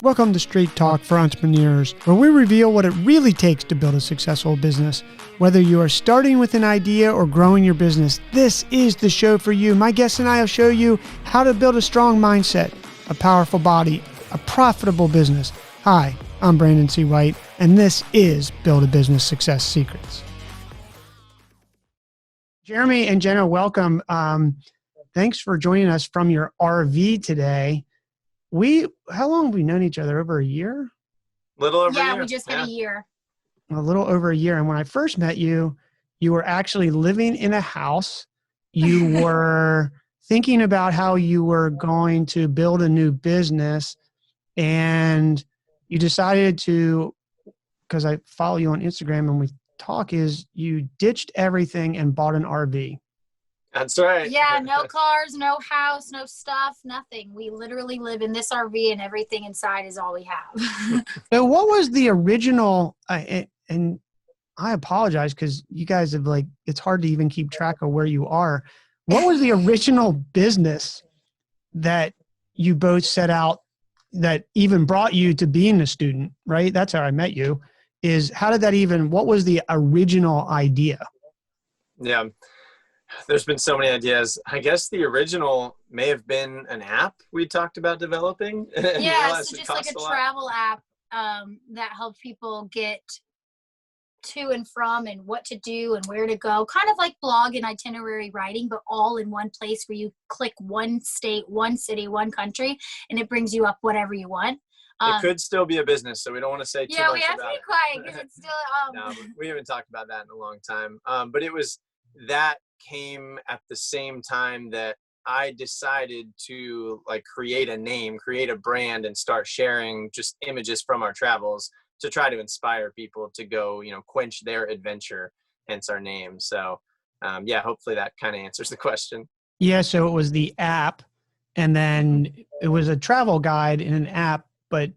Welcome to Straight Talk for Entrepreneurs, where we reveal what it really takes to build a successful business. Whether you are starting with an idea or growing your business, this is the show for you. My guests and I will show you how to build a strong mindset, a powerful body, a profitable business. Hi, I'm Brandon C. White, and this is Build a Business Success Secrets. Jeremy and Jenna, welcome. Thanks for joining us from your RV today. How long have we known each other? Over a year? Little over a year. Yeah, we just hit a year. A little over a year. And when I first met you, you were actually living in a house. You were thinking about how you were going to build a new business, and you decided to, because I follow you on Instagram and we talk, is you ditched everything and bought an RV. That's right. Yeah, no cars, no house, no stuff, nothing. We literally live in this RV and everything inside is all we have. So what was the original, and I apologize because you guys have it's hard to even keep track of where you are. What was the original business that you both set out that even brought you to being a student, right? That's how I met you. What was the original idea? Yeah. There's been so many ideas. I guess the original may have been an app we talked about developing. Yeah, so just like a travel app that helps people get to and from and what to do and where to go. Kind of like blog and itinerary writing, but all in one place where you click one state, one city, one country, and it brings you up whatever you want. It could still be a business, so we don't want to say too much about it. Yeah, we have to be quiet because it's still... No, we haven't talked about that in a long time. But that came at the same time that I decided to create a brand and start sharing just images from our travels to try to inspire people to go, quench their adventure, hence our name. So hopefully that kind of answers the question. Yeah. So it was the app, and then it was a travel guide in an app, but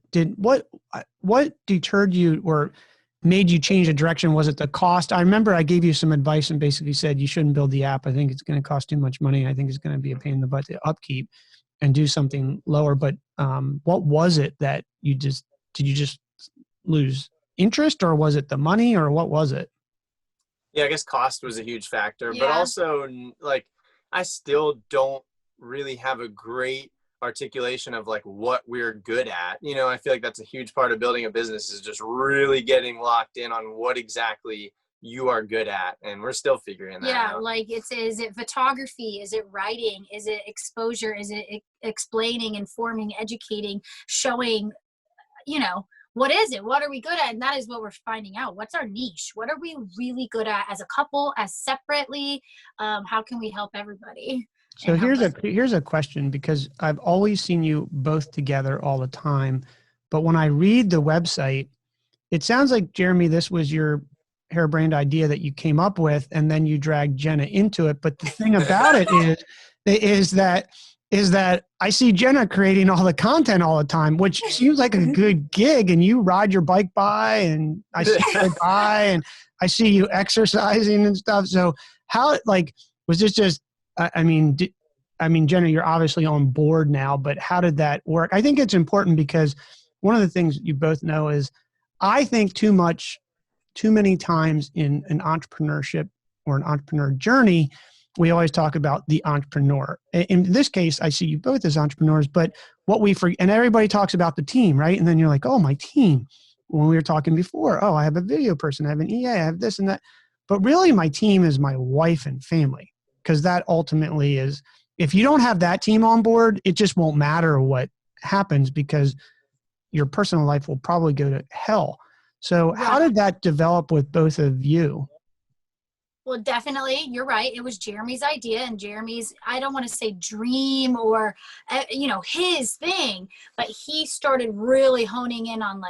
what deterred you or made you change the direction? Was it the cost? I remember I gave you some advice and basically said you shouldn't build the app. I think it's going to cost too much money. I think it's going to be a pain in the butt to upkeep, and do something lower. But what was it that did you just lose interest, or was it the money, or what was it? Yeah, I guess cost was a huge factor, Yeah. But also I still don't really have a great articulation of what we're good at. I feel like that's a huge part of building a business, is just really getting locked in on what exactly you are good at, and we're still figuring that out. Is it photography? Is it writing? Is it exposure? Is it explaining, informing, educating, showing? What is it? What are we good at? And that is what we're finding out. What's our niche? What are we really good at as a couple, as separately? How can we help everybody? So here's a question, because I've always seen you both together all the time. But when I read the website, it sounds like, Jeremy, this was your harebrained idea that you came up with, and then you dragged Jenna into it. But the thing about it is that I see Jenna creating all the content all the time, which seems like a good gig. And you ride your bike by, and I see you by, and I see you exercising and stuff. So how, was this just, I mean, Jenna, you're obviously on board now, but how did that work? I think it's important because one of the things you both know is I think too many times in an entrepreneurship or an entrepreneur journey, we always talk about the entrepreneur. In this case, I see you both as entrepreneurs, but and everybody talks about the team, right? And then you're like, oh, my team. When we were talking before, oh, I have a video person, I have an EA, I have this and that. But really my team is my wife and family. Because that ultimately is, if you don't have that team on board, it just won't matter what happens, because your personal life will probably go to hell. So how did that develop with both of you? Well, definitely, you're right. It was Jeremy's idea and Jeremy's, I don't want to say dream or, his thing, but he started really honing in on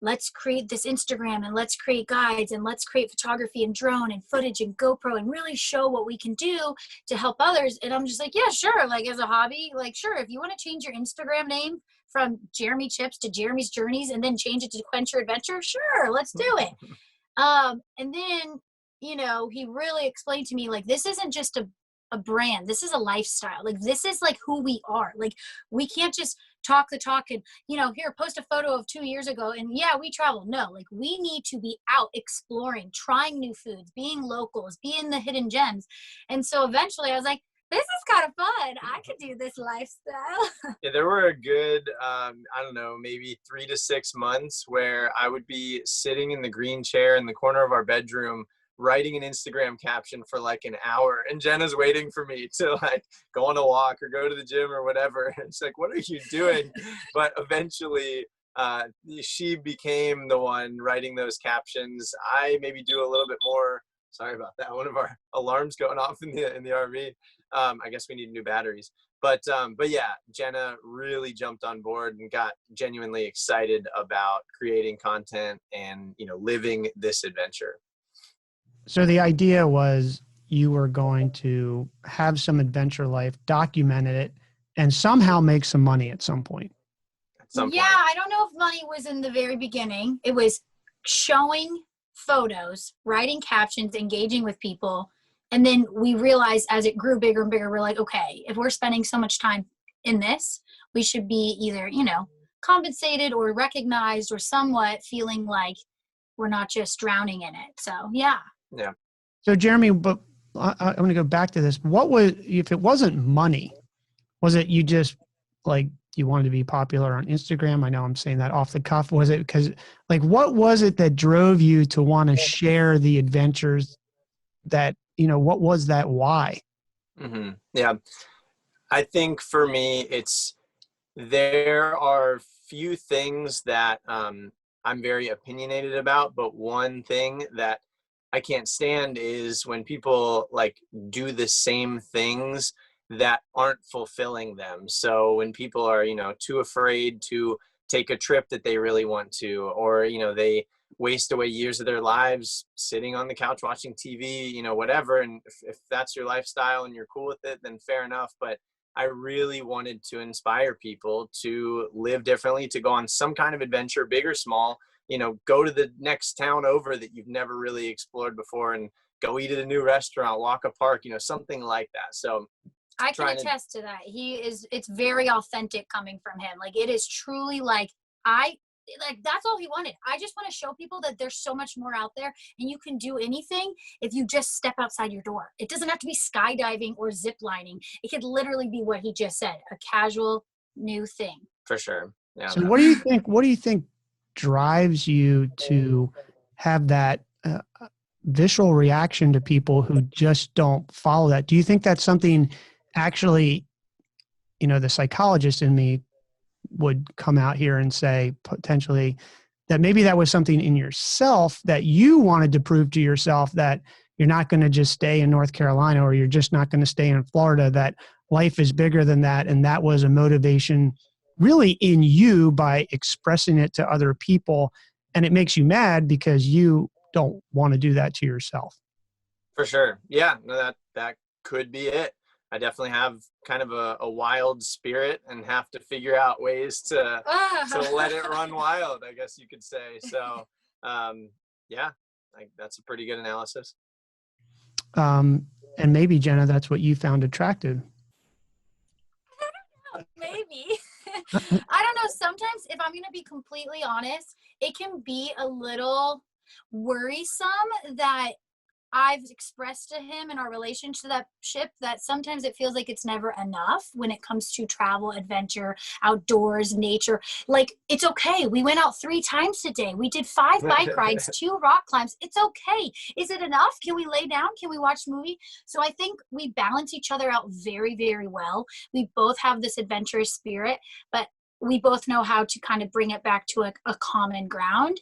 let's create this Instagram, and let's create guides, and let's create photography and drone and footage and GoPro, and really show what we can do to help others. And I'm just like, yeah, sure. As a hobby, sure. If you want to change your Instagram name from Jeremy Chipps to Jeremy's Journeys and then change it to Quench Your Adventure, sure, let's do it. And then, he really explained to me, this isn't just a brand. This is a lifestyle. This is who we are. We can't just talk the talk and, here, post a photo of 2 years ago and yeah, we travel. No, like we need to be out exploring, trying new foods, being locals, being the hidden gems. And so eventually I was like, this is kind of fun. I could do this lifestyle. Yeah, there were a good, I don't know, maybe 3 to 6 months where I would be sitting in the green chair in the corner of our bedroom, writing an Instagram caption for like an hour, and Jenna's waiting for me to like go on a walk or go to the gym or whatever. And it's like, what are you doing? But eventually she became the one writing those captions. I maybe do a little bit more. Sorry about that. One of our alarms going off in the RV. I guess we need new batteries. But yeah, Jenna really jumped on board and got genuinely excited about creating content and, living this adventure. So the idea was you were going to have some adventure life, documented it, and somehow make some money at some point. I don't know if money was in the very beginning. It was showing photos, writing captions, engaging with people. And then we realized as it grew bigger and bigger, we're like, okay, if we're spending so much time in this, we should be either, compensated or recognized or somewhat feeling like we're not just drowning in it. So, yeah. Yeah. So Jeremy, but I'm going to go back to this. What was, if it wasn't money, was it you just like, you wanted to be popular on Instagram? I know I'm saying that off the cuff. Was it because like, what was it that drove you to want to share the adventures that, what was that why? Mm-hmm. Yeah. I think for me, there are few things that I'm very opinionated about, but one thing that I can't stand is when people like do the same things that aren't fulfilling them. So when people are, too afraid to take a trip that they really want to, or, they waste away years of their lives sitting on the couch watching TV, whatever. And if that's your lifestyle and you're cool with it, then fair enough. But I really wanted to inspire people to live differently, to go on some kind of adventure, big or small, go to the next town over that you've never really explored before and go eat at a new restaurant, walk a park, something like that. So I can attest to that. It's very authentic coming from him. Like it is truly like, that's all he wanted. I just want to show people that there's so much more out there and you can do anything if you just step outside your door. It doesn't have to be skydiving or zip lining. It could literally be what he just said, a casual new thing. For sure. Yeah. So what do you think drives you to have that visceral reaction to people who just don't follow that? Do you think that's something actually, the psychologist in me would come out here and say potentially that maybe that was something in yourself that you wanted to prove to yourself that you're not going to just stay in North Carolina or you're just not going to stay in Florida, that life is bigger than that. And that was a motivation really in you by expressing it to other people. And it makes you mad because you don't want to do that to yourself. For sure. Yeah, no, that could be it. I definitely have kind of a wild spirit and have to figure out ways to let it run wild, I guess you could say. So, yeah, that's a pretty good analysis. And maybe, Jenna, that's what you found attractive. I don't know, maybe. I don't know. Sometimes, if I'm going to be completely honest, it can be a little worrisome that I've expressed to him in our relationship that sometimes it feels like it's never enough when it comes to travel, adventure, outdoors, nature. Like, it's okay. We went out 3 times today. We did 5 bike rides, 2 rock climbs. It's okay. Is it enough? Can we lay down? Can we watch a movie? So I think we balance each other out very, very well. We both have this adventurous spirit, but we both know how to kind of bring it back to a common ground.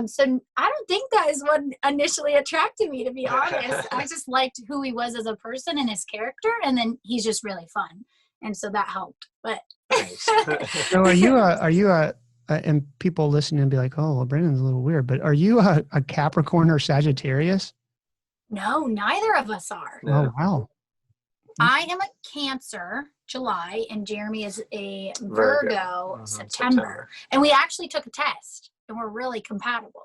So I don't think that is what initially attracted me, to be honest. I just liked who he was as a person and his character. And then he's just really fun. And so that helped. But so are you and people listening and be like, oh, well, Brandon's a little weird, but are you a Capricorn or Sagittarius? No, neither of us are. Oh, wow. I am a Cancer, July, and Jeremy is a Virgo, September. And we actually took a test, and we're really compatible.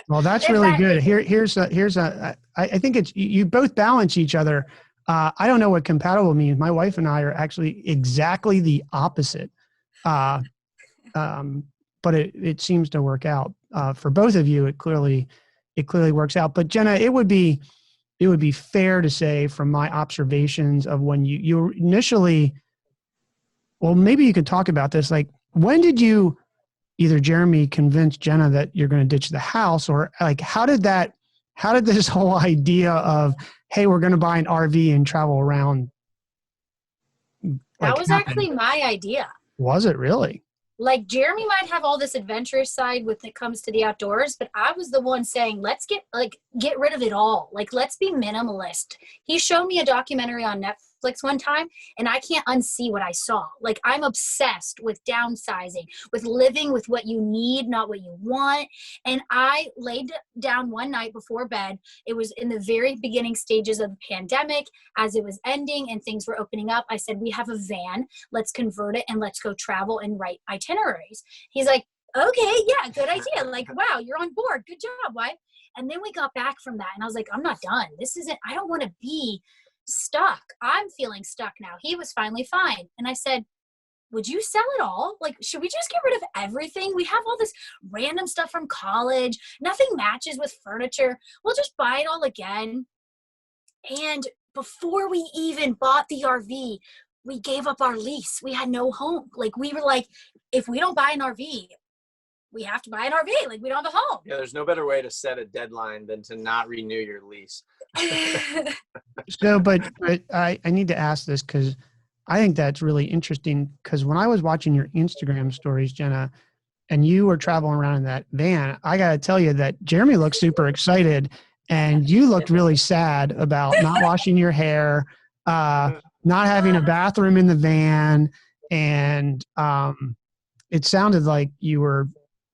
Well, that's really good. I think it's, you both balance each other. I don't know what compatible means. My wife and I are actually exactly the opposite. Uh, but it seems to work out for both of you. It clearly works out. But Jenna, it would be fair to say from my observations of when you initially, well, maybe you could talk about this. Like, when did you, either Jeremy, convince Jenna that you're going to ditch the house, or like, how did this whole idea of, hey, we're going to buy an RV and travel around, That was happen? actually my idea. Was it really? Like, Jeremy might have all this adventurous side when it comes to the outdoors, but I was the one saying, let's get rid of it all. Like, let's be minimalist. He showed me a documentary on Netflix one time, and I can't unsee what I saw. Like, I'm obsessed with downsizing, with living with what you need, not what you want. And I laid down one night before bed. It was in the very beginning stages of the pandemic. As it was ending and things were opening up, I said, we have a van. Let's convert it and let's go travel and write itineraries. He's like, okay, yeah, good idea. Like, wow, you're on board. Good job, wife. And then we got back from that, and I was like, I'm not done. I don't want to be stuck. I'm feeling stuck now. He was finally fine. And I said, would you sell it all? Like, should we just get rid of everything? We have all this random stuff from college. Nothing matches with furniture. We'll just buy it all again. And before we even bought the RV, we gave up our lease. We had no home. Like, we were like, if we don't buy an RV, we have to buy an RV. Like, we don't have a home. Yeah, there's no better way to set a deadline than to not renew your lease. So, but I need to ask this because I think that's really interesting, because when I was watching your Instagram stories, Jenna, and you were traveling around in that van, I got to tell you that Jeremy looked super excited, and you looked really sad about not washing your hair, not having a bathroom in the van. And it sounded like you were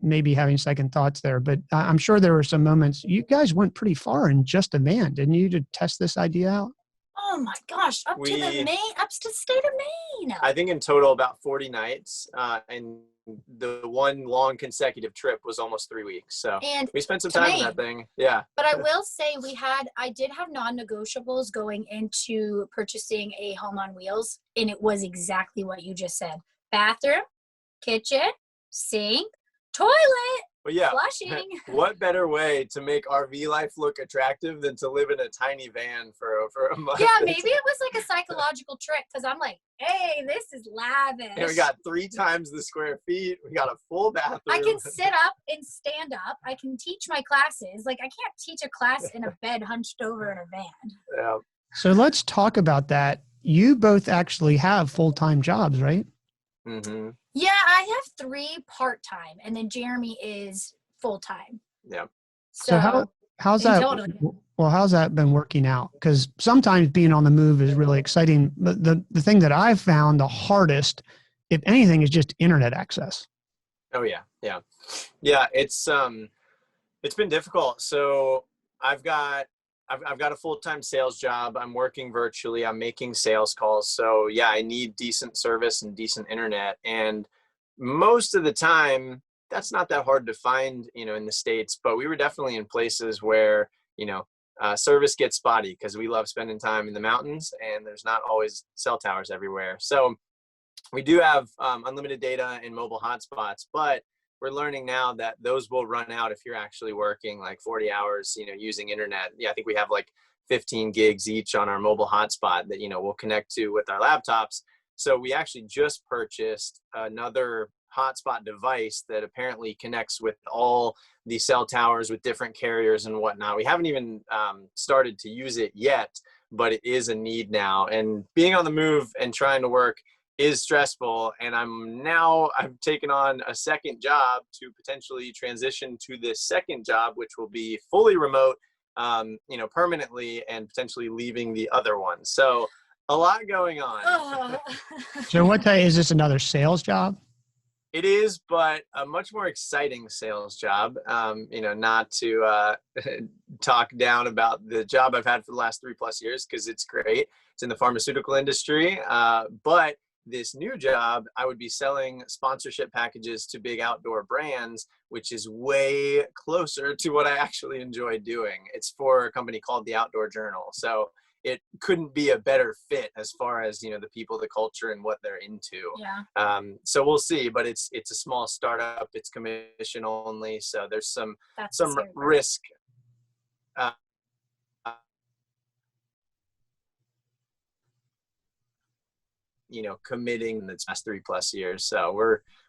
maybe having second thoughts there, but I'm sure there were some moments. You guys went pretty far in just a van, didn't you, to test this idea out? Oh my gosh, up to the state of Maine. I think in total about 40 nights, and the one long consecutive trip was almost 3 weeks. So and we spent some time in that thing. Yeah. But I will say I did have non-negotiables going into purchasing a home on wheels, and it was exactly what you just said. Bathroom, kitchen, sink, toilet, Well, yeah. flushing. What better way to make RV life look attractive than to live in a tiny van for a month? Yeah, maybe it was like a psychological trick, because I'm like, hey, this is lavish. And we got 3 times the square feet. We got a full bathroom. I can sit up and stand up. I can teach my classes. Like, I can't teach a class in a bed hunched over in a van. Yeah. So let's talk about that. You both actually have full-time jobs, right? Mm-hmm. Yeah, I have 3 part-time, and then Jeremy is full-time. Yeah. So how's that? Well, how's that been working out? Because sometimes being on the move is really exciting. But the thing that I've found the hardest, if anything, is just internet access. Oh yeah. Yeah. Yeah. It's been difficult. So I've got a full-time sales job. I'm working virtually. I'm making sales calls. So yeah, I need decent service and decent internet. And most of the time, that's not that hard to find, in the States. But we were definitely in places where, service gets spotty because we love spending time in the mountains, and there's not always cell towers everywhere. So we do have unlimited data and mobile hotspots, but we're learning now that those will run out if you're actually working like 40 hours, using internet. Yeah, I think we have like 15 gigs each on our mobile hotspot that, we'll connect to with our laptops. So we actually just purchased another hotspot device that apparently connects with all the cell towers with different carriers and whatnot. We haven't even started to use it yet, but it is a need now. And being on the move and trying to work is stressful, and I've taken on a second job to potentially transition to this second job, which will be fully remote, permanently, and potentially leaving the other one. So a lot going on. So what is this, another sales job? It is, but a much more exciting sales job. Not to talk down about the job I've had for the last 3+ years, because it's great. It's in the pharmaceutical industry, but this new job, I would be selling sponsorship packages to big outdoor brands, which is way closer to what I actually enjoy doing. It's for a company called the Outdoor Journal. So it couldn't be a better fit as far as, the people, the culture, and what they're into. Yeah. So we'll see, but it's a small startup. It's commission only. So there's some risk. Committing in the past 3+ years. So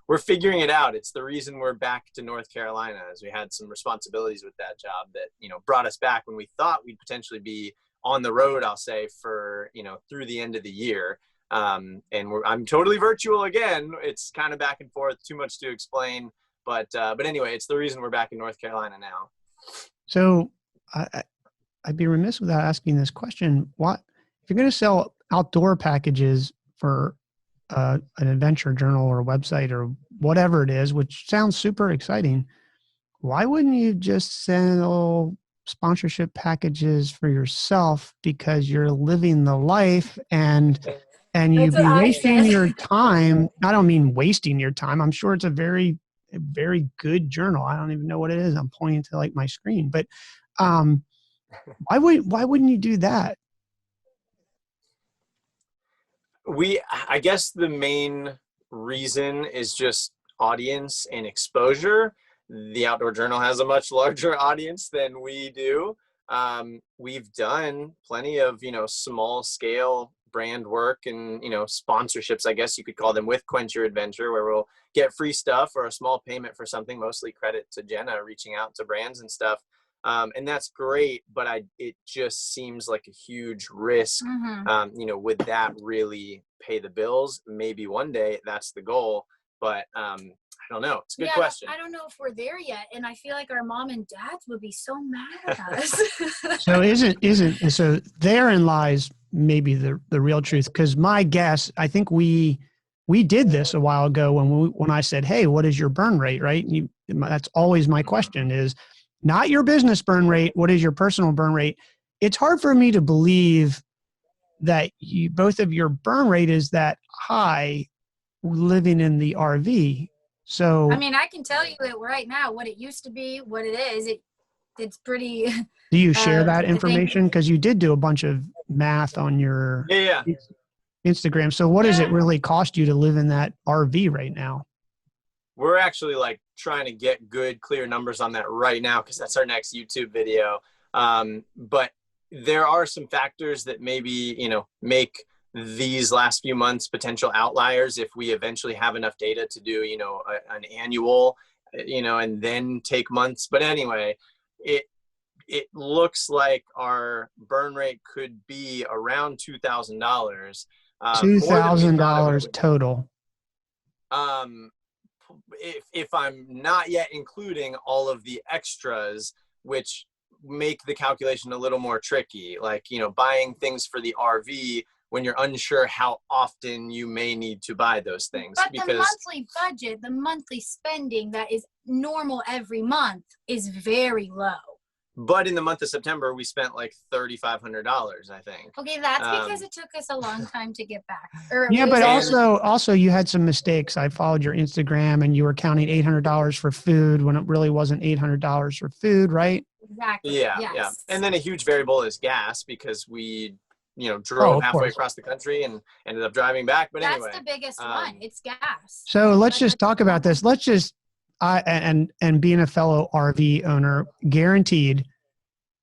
we're figuring it out. It's the reason we're back to North Carolina, as we had some responsibilities with that job that, brought us back when we thought we'd potentially be on the road, I'll say, for, through the end of the year. And I'm totally virtual again. It's kind of back and forth, too much to explain. But anyway, it's the reason we're back in North Carolina now. So I'd be remiss without asking this question. What, if you're going to sell outdoor packages for an adventure journal or website or whatever it is, which sounds super exciting, why wouldn't you just sell sponsorship packages for yourself, because you're living the life and you'd be wasting your time? I don't mean wasting your time. I'm sure it's a very good journal. I don't even know what it is. I'm pointing to like my screen, but why wouldn't you do that? I guess the main reason is just audience and exposure. The Outdoor Journal has a much larger audience than we do. We've done plenty of, small scale brand work and, sponsorships, I guess you could call them, with Quench Your Adventure, where we'll get free stuff or a small payment for something, mostly credit to Jenna reaching out to brands and stuff. And that's great, but it just seems like a huge risk. Would that really pay the bills? Maybe one day that's the goal, but I don't know. It's a good question. I don't know if we're there yet, and I feel like our mom and dads would be so mad at us. So therein lies maybe the real truth, because my guess, I think we did this a while ago when I said, hey, what is your burn rate, right? That's always my question, is not your business burn rate. What is your personal burn rate? It's hard for me to believe that both of your burn rate is that high living in the RV. So, I mean, I can tell you that right now, what it used to be, what it is, it's pretty. Do you share that information? Because you did do a bunch of math on your Instagram. So what does it really cost you to live in that RV right now? We're actually trying to get good, clear numbers on that right now, because that's our next YouTube video. But there are some factors that maybe, make these last few months potential outliers if we eventually have enough data to do, an annual, and then take months. But anyway, it looks like our burn rate could be around $2,000. $2,000 total. If I'm not yet including all of the extras, which make the calculation a little more tricky, like, buying things for the RV when you're unsure how often you may need to buy those things. But the monthly budget, the monthly spending that is normal every month is very low. But in the month of September, we spent like $3,500, I think. Okay, that's because it took us a long time to get back. But also you had some mistakes. I followed your Instagram and you were counting $800 for food when it really wasn't $800 for food, right? Exactly. Yeah. And then a huge variable is gas, because we, drove halfway across the country and ended up driving back. But anyway, that's the biggest one. It's gas. So let's just talk about this. Let's just. And being a fellow RV owner, guaranteed,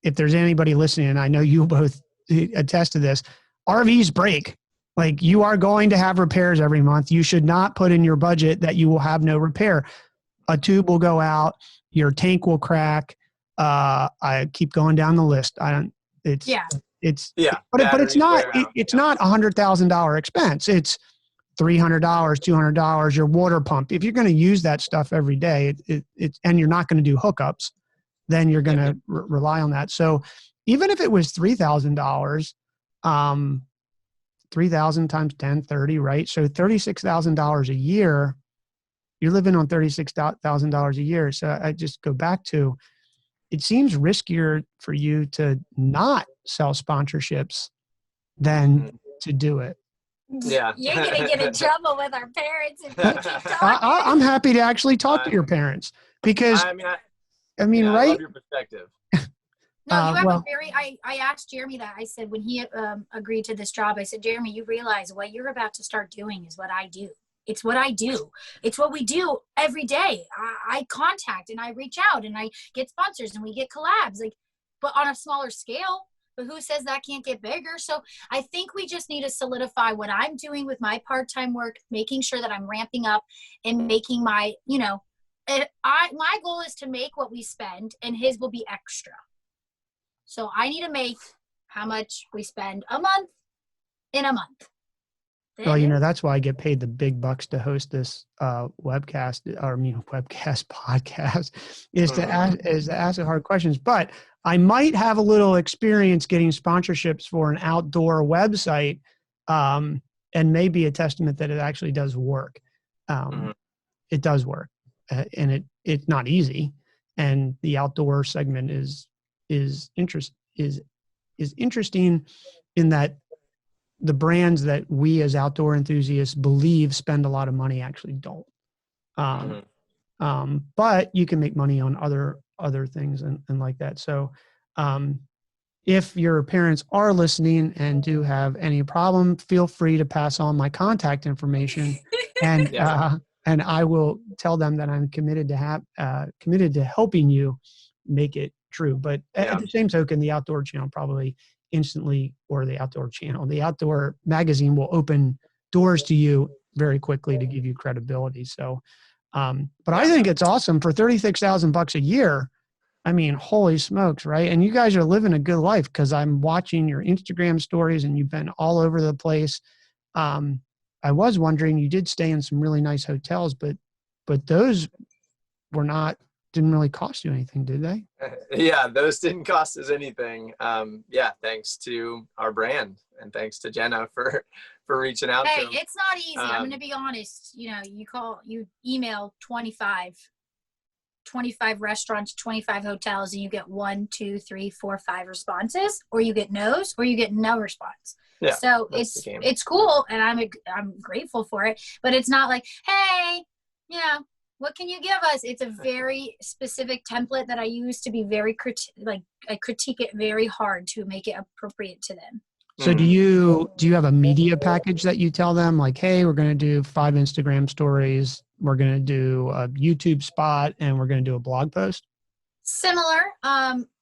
if there's anybody listening, and I know you both attest to this, RVs break. Like, you are going to have repairs every month. You should not put in your budget that you will have no repair. A tube will go out. Your tank will crack. I keep going down the list. But it's not $100,000 expense. It's $300, $200, your water pump. If you're going to use that stuff every day, and you're not going to do hookups, then you're going to rely on that. So even if it was $3,000, 3,000 times 10, 30, right? So $36,000 a year, you're living on $36,000 a year. So I just go back to, it seems riskier for you to not sell sponsorships than to do it. Yeah. You're going to get in trouble with our parents if you keep talking. I'm happy to actually talk to your parents, because I mean, right? I love your perspective. No, you have Well, a very, I asked Jeremy that. I said, when he agreed to this job, I said, Jeremy, you realize what you're about to start doing is what I do. It's what I do. It's what we do every day. I contact and I reach out and I get sponsors and we get collabs, like, but on a smaller scale. But who says that can't get bigger? So I think we just need to solidify what I'm doing with my part-time work, making sure that I'm ramping up and making my, my goal is to make what we spend, and his will be extra. So I need to make how much we spend a month in a month. Well, that's why I get paid the big bucks to host this podcast podcast is to ask the hard questions. But I might have a little experience getting sponsorships for an outdoor website, and maybe a testament that it actually does work. It does work, and it's not easy. And the outdoor segment is interesting in that the brands that we as outdoor enthusiasts believe spend a lot of money actually don't. But you can make money on other things and like that. So if your parents are listening and do have any problem, feel free to pass on my contact information and and I will tell them that I'm committed to helping you make it true. But at the same token, the Outdoor Channel probably instantly, or the Outdoor Magazine will open doors to you very quickly to give you credibility. So, but I think it's awesome for $36,000 a year. I mean, holy smokes, right? And you guys are living a good life, because I'm watching your Instagram stories and you've been all over the place. I was wondering, you did stay in some really nice hotels, but those didn't really cost you anything, did they? Yeah, those didn't cost us anything. Thanks to our brand and thanks to Jenna for reaching out. Hey, it's not easy. I'm going to be honest. You email 25 restaurants, 25 hotels, and you get 1, 2, 3, 4, 5 responses, or you get no's, or you get no response. Yeah, so it's cool, and I'm grateful for it. But it's not like, hey, what can you give us? It's a very specific template that I use to be very I critique it very hard to make it appropriate to them. So do you have a media package that you tell them, like, hey, we're going to do 5 Instagram stories, we're going to do a YouTube spot, and we're going to do a blog post? Similar.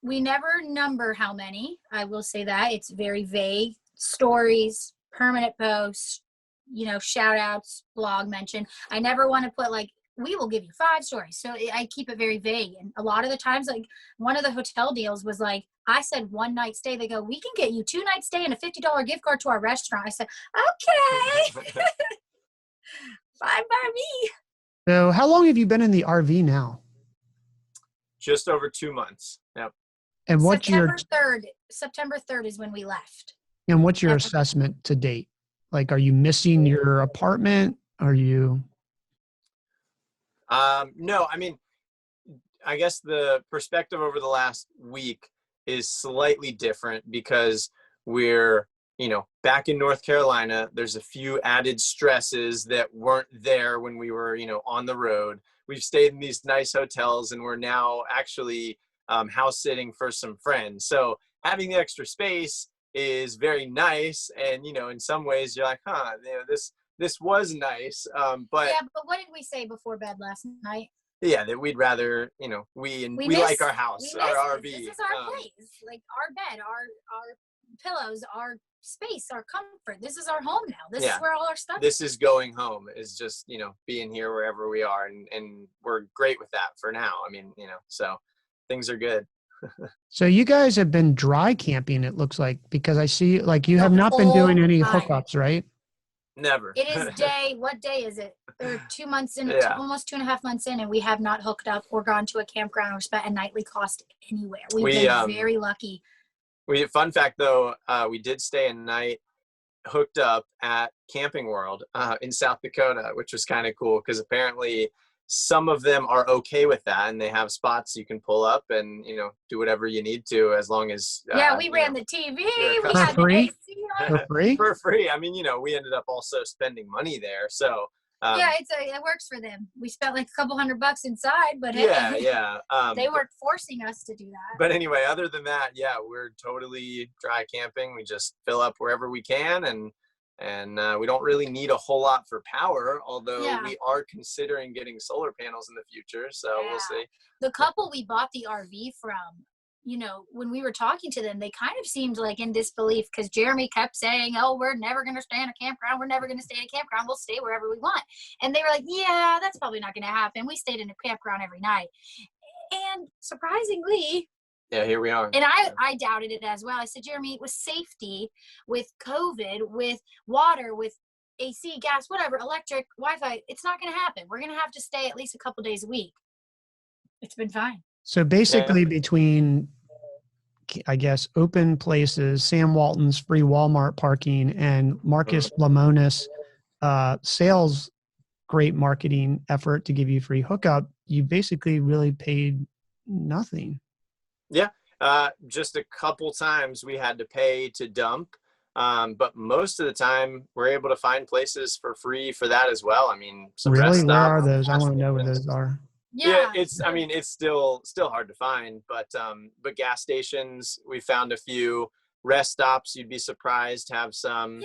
We never number how many. I will say that it's very vague. Stories, permanent posts, shout outs, blog mention. I never want to put we will give you 5 stories. So I keep it very vague. And a lot of the times, one of the hotel deals was I said 1 night stay. They go, we can get you 2 night stay and a $50 gift card to our restaurant. I said, okay. Fine by me. So how long have you been in the RV now? Just over 2 months. Yep. And what's September 3rd is when we left. And what's your assessment to date? Are you missing your apartment? Are you? No, I mean, I guess the perspective over the last week is slightly different because we're, back in North Carolina. There's a few added stresses that weren't there when we were, on the road. We've stayed in these nice hotels, and we're now actually house sitting for some friends. So having the extra space is very nice. And, in some ways you're like, this was nice. But what did we say before bed last night? Yeah, that we'd rather, we like our house, our RV. This is our place, our bed, our pillows, our space, our comfort. This is our home now. This is where all our stuff This is going home, is just, being here wherever we are. And we're great with that for now. I mean, so things are good. So you guys have been dry camping, it looks like, because I see you have not been doing any hookups, right? Never. It is what day is it? Or 2 months in, almost 2.5 months in, and we have not hooked up or gone to a campground or spent a nightly cost anywhere. We've been very lucky. Fun fact though, we did stay a night hooked up at Camping World in South Dakota, which was kind of cool because apparently some of them are okay with that, and they have spots you can pull up and do whatever you need to, as long as we ran the TV, we had the AC on. For free. For free. I mean, we ended up also spending money there, so Yeah, it works for them. We spent like a couple $100 inside, but hey, yeah. They weren't forcing us to do that. But anyway, other than that, yeah, we're totally dry camping. We just fill up wherever we can, and we don't really need a whole lot for power, although we are considering getting solar panels in the future. So we'll see. The couple we bought the RV from, when we were talking to them, they kind of seemed like in disbelief because Jeremy kept saying, oh, we're never going to stay in a campground. We're never going to stay in a campground. We'll stay wherever we want. And they were like, yeah, that's probably not going to happen. We stayed in a campground every night. And surprisingly, here we are. And I doubted it as well. I said, Jeremy, with safety, with COVID, with water, with AC, gas, whatever, electric, Wi-Fi, it's not going to happen. We're going to have to stay at least a couple days a week. It's been fine. So basically between, I guess, open places, Sam Walton's free Walmart parking, and Marcus Lamonis sales, great marketing effort to give you free hookup, you basically really paid nothing. Yeah. Just a couple times we had to pay to dump. But most of the time we're able to find places for free for that as well. I mean, really, where are those? I want to know where those are. Yeah, it's still hard to find, but gas stations, we found a few. Rest stops, you'd be surprised, have some.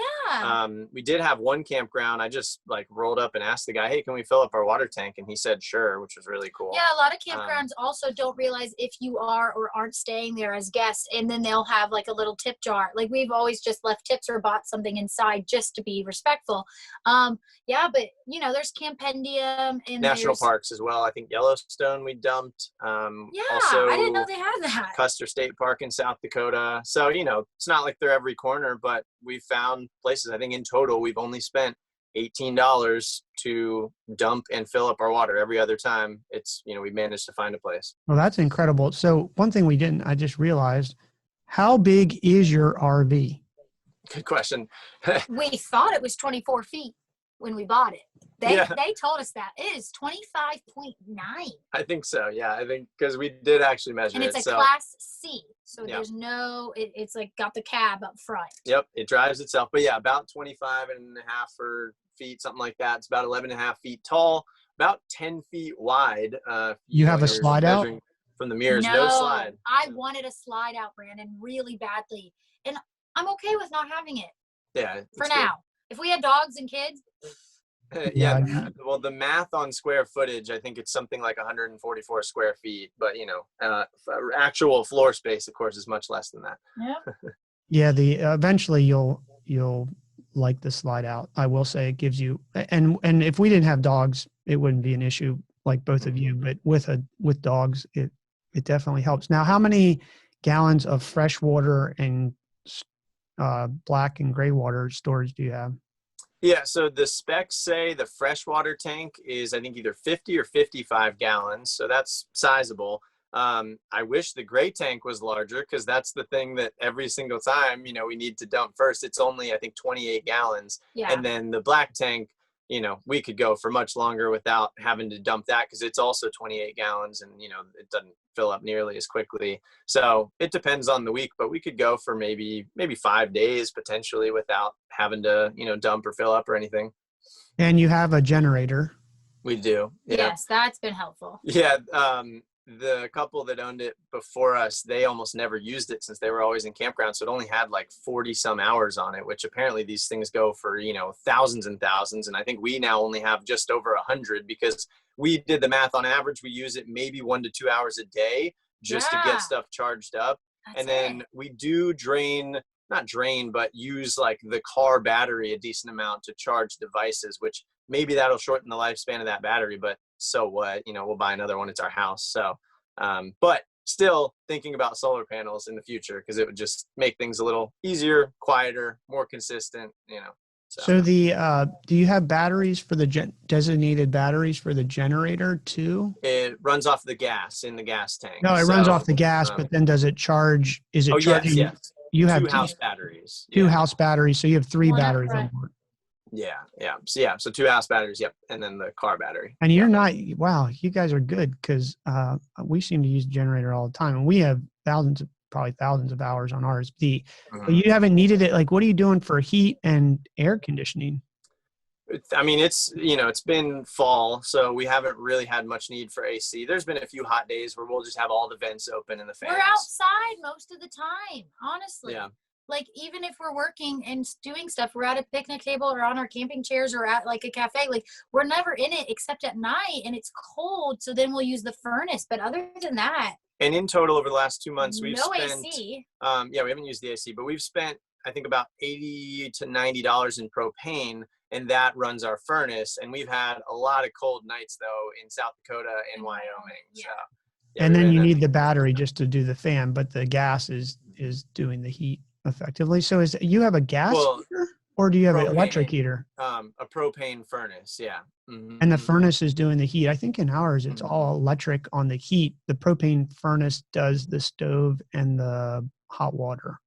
We did have one campground. I just rolled up and asked the guy, hey, can we fill up our water tank? And he said sure, which was really cool. Yeah, a lot of campgrounds also don't realize if you are or aren't staying there as guests, and then they'll have a little tip jar. We've always just left tips or bought something inside just to be respectful. But there's Campendium and national parks as well. I think Yellowstone we dumped. Also, I didn't know they had that. Custer State Park in South Dakota. So it's not like they're every corner, but we found places. I think in total we've only spent $18 to dump and fill up our water. Every other time it's we managed to find a place. Well, that's incredible. So one thing I just realized, how big is your RV? Good question. We thought it was 24 feet when we bought it. They told us that it is 25.9. I think so. Yeah, I think because we did actually measure it. And it's a class C. So there's it's got the cab up front. Yep. It drives itself. But yeah, about 25 and a half feet, something like that. It's about 11 and a half feet tall, about 10 feet wide. You have a slide out? From the mirrors, no slide. I wanted a slide out, Brandon, really badly. And I'm okay with not having it. Yeah. For now. If we had dogs and kids. Well, the math on square footage, I think it's something like 144 square feet, but actual floor space, of course, is much less than that. Yeah. Eventually you'll like the slide out. I will say it gives you, and if we didn't have dogs, it wouldn't be an issue like both of you, but with dogs, it definitely helps. Now, how many gallons of fresh water and black and gray water storage do you have? Yeah, so the specs say the freshwater tank is, I think, either 50 or 55 gallons. So that's sizable. I wish the gray tank was larger because that's the thing that every single time, we need to dump first. It's only, I think, 28 gallons. Yeah. And then the black tank, we could go for much longer without having to dump that because it's also 28 gallons and, it doesn't fill up nearly as quickly. So it depends on the week, but we could go for maybe 5 days potentially without having to, dump or fill up or anything. And you have a generator. We do. Yeah. Yes, that's been helpful. Yeah. The couple that owned it before us, they almost never used it since they were always in campgrounds. So it only had 40 some hours on it, which apparently these things go for, thousands and thousands. And I think we now only have just over 100 because we did the math. On average, we use it maybe 1 to 2 hours a day just to get stuff charged up. And then we do not drain, but use the car battery a decent amount to charge devices, which maybe that'll shorten the lifespan of that battery, but so what, we'll buy another one. It's our house. So, but still thinking about solar panels in the future because it would just make things a little easier, quieter, more consistent, So do you have batteries for the designated batteries for the generator too? It runs off the gas in the gas tank. No, it runs off the gas, but then does it charge? Is it charging? Yes. You have two house batteries. Two house batteries. So you have 3 batteries on board. Yeah. So 2 house batteries. Yep. And then the car battery. And you're not, wow, you guys are good because we seem to use the generator all the time and we have probably thousands of hours on ours. But you haven't needed it. What are you doing for heat and air conditioning? I mean, it's been fall, so we haven't really had much need for AC. There's been a few hot days where we'll just have all the vents open and the fans. We're outside most of the time, honestly. Yeah. Like, even if we're working and doing stuff, we're at a picnic table or on our camping chairs or at like a cafe. Like, we're never in it except at night, and it's cold, so then we'll use the furnace. But other than that, and in total over the last 2 months, we've no spent AC. Yeah, we haven't used the AC, but we've spent, I think, about $80 to $90 in propane, and that runs our furnace. And we've had a lot of cold nights though in South Dakota and Wyoming. Yeah. So, yeah, and then you need the battery just to do the fan, but the gas is doing the heat effectively. So you have a gas heater, or do you have an electric heater? A propane furnace, yeah. Mm-hmm. And the furnace is doing the heat. I think in ours it's all electric on the heat. The propane furnace does the stove and the hot water.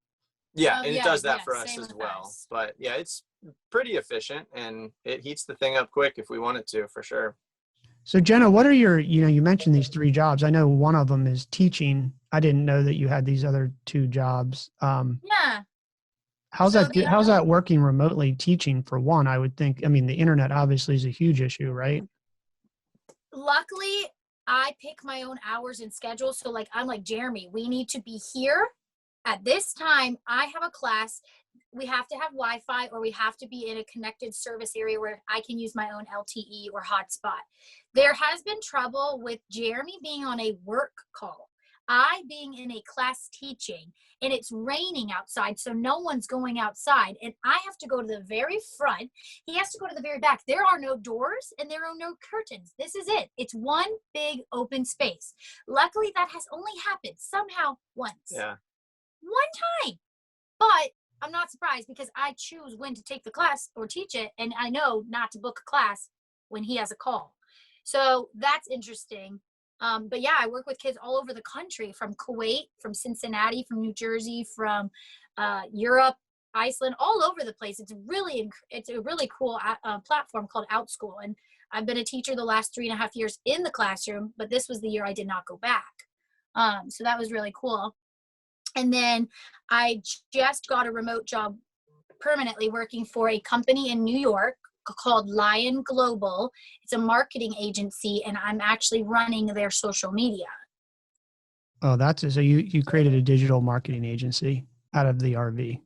Yeah, and it does that for us as well. But yeah, it's pretty efficient, and it heats the thing up quick if we want it to, for sure. So Jenna, what are your, you mentioned these 3 jobs. I know one of them is teaching. I didn't know that you had these other 2 jobs. Yeah. How's that working remotely, teaching for one? I would think, I mean, the internet obviously is a huge issue, right? Luckily, I pick my own hours and schedule. So like, I'm like, Jeremy, we need to be here at this time. I have a class. We have to have Wi-Fi, or we have to be in a connected service area where I can use my own LTE or hotspot. There has been trouble with Jeremy being on a work call, I being in a class teaching, and it's raining outside, so no one's going outside, and I have to go to the very front. He has to go to the very back. There are no doors and there are no curtains. This is it. It's one big open space. Luckily, that has only happened somehow once. Yeah. One time. But I'm not surprised, because I choose when to take the class or teach it, and I know not to book a class when he has a call. So that's interesting. But yeah, I work with kids all over the country, from Kuwait, from Cincinnati, from New Jersey, from Europe, Iceland, all over the place. It's a really cool platform called OutSchool. And I've been a teacher the last 3.5 years in the classroom, but this was the year I did not go back. So that was really cool. And then I just got a remote job permanently working for a company in New York called Lion Global. It's a marketing agency, and I'm actually running their social media. Oh, that's it. So you created a digital marketing agency out of the RV.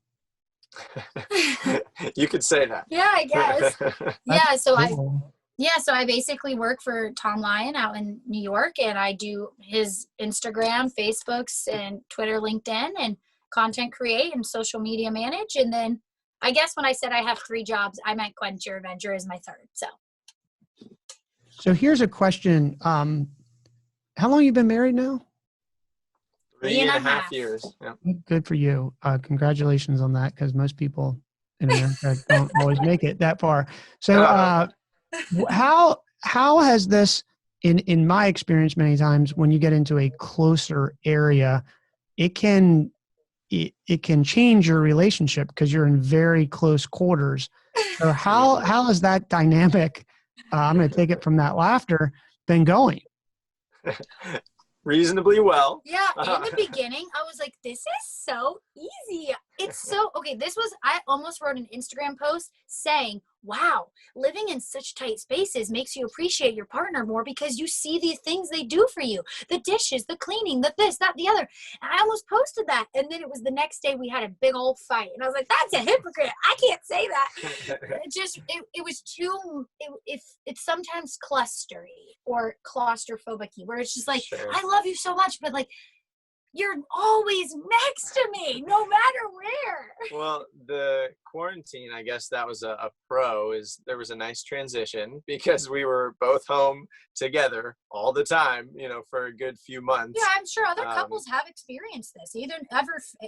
You could say that. Yeah, I guess. Yeah, so cool. So I basically work for Tom Lyon out in New York, and I do his Instagram, Facebooks, and Twitter, LinkedIn, and content create and social media manage. And then I guess when I said I have 3 jobs, I meant Quench Your Adventure is my 3rd. So here's a question. How long you been married now? 3.5 years. Yeah. Good for you. Congratulations on that, because most people in America don't always make it that far. So how has this, in my experience many times, when you get into a closer area, it can change your relationship because you're in very close quarters. So how is that dynamic, I'm going to take it from that laughter, been going? Reasonably well. Yeah, in the beginning, I was like, this is so easy. It's so, okay, I almost wrote an Instagram post saying, wow, living in such tight spaces makes you appreciate your partner more, because you see the things they do for you. The dishes, the cleaning, the this, that, the other. And I almost posted that. And then it was the next day we had a big old fight. And I was like, that's a hypocrite. I can't say that. It was too, it's sometimes clustery or claustrophobic-y, where it's just like, sure, I love you so much, but like, you're always next to me, no matter where. Well, the quarantine, I guess that was a pro, is there was a nice transition, because we were both home together all the time, for a good few months. Yeah, I'm sure other couples have experienced this.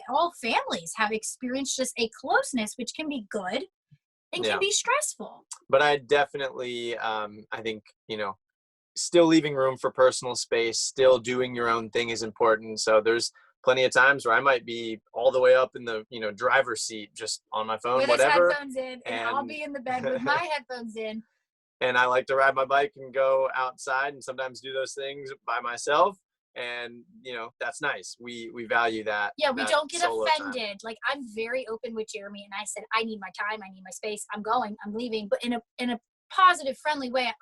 All families have experienced just a closeness, which can be good and can be stressful. But I definitely, I think, still leaving room for personal space, still doing your own thing is important. So there's plenty of times where I might be all the way up in the, driver's seat, just on my phone, with whatever. his headphones in, and I'll be in the bed with my headphones in. And I like to ride my bike and go outside and sometimes do those things by myself. and that's nice. We value that. Yeah, we that don't get solo offended. time. Like, I'm very open with Jeremy, and I said, I need my time, I need my space, I'm going, I'm leaving, but in a positive, friendly way.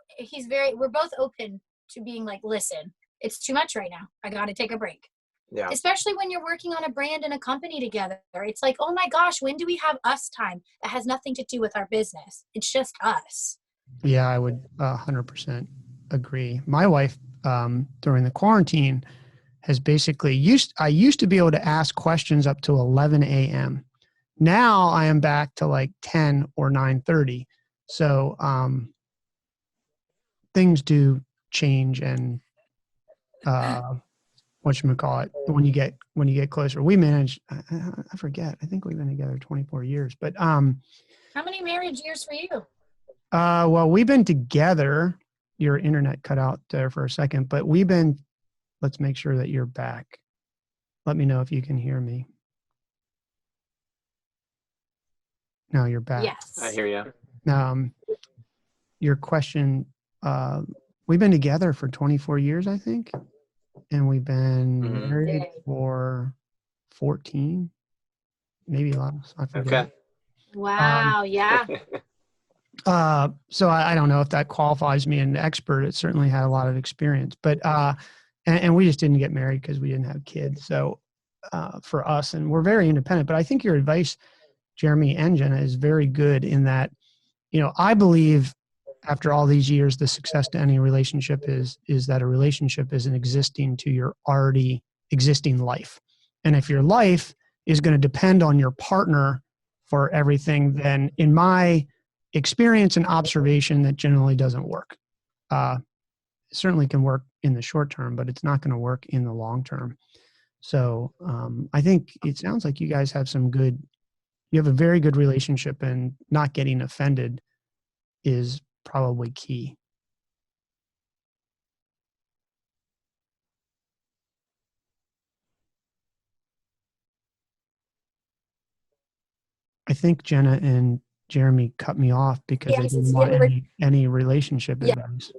We're both open to being like, listen, it's too much right now, I got to take a break. Yeah. Especially when you're working on a brand and a company together. It's like, oh my gosh, when do we have us time that has nothing to do with our business? It's just us. Yeah, I would 100% agree. My wife, during the quarantine, has basically I used to be able to ask questions up to 11 a.m. Now I am back to like 10 or 9:30. So things do change, and whatchamacallit, when you get closer. We managed, I forget, I think we've been together 24 years, but how many marriage years for you? well, we've been together. Your internet cut out there for a second, but let's make sure that you're back. Let me know if you can hear me. No, you're back. Yes. I hear you. Your question, we've been together for 24 years, I think. And we've been married for 14, maybe less. I forget. Okay. Wow. Yeah. So I don't know if that qualifies me an expert. It certainly had a lot of experience, but and we just didn't get married because we didn't have kids. So for us, and we're very independent. But I think your advice, Jeremy and Jenna, is very good in that, I believe after all these years, the success to any relationship is that a relationship isn't existing to your already existing life. And if your life is going to depend on your partner for everything, then in my experience and observation, that generally doesn't work. It certainly can work in the short term, but it's not going to work in the long term. So I think it sounds like you guys have you have a very good relationship, and not getting offended is probably key. I think Jenna and Jeremy cut me off because they didn't want any relationship advice.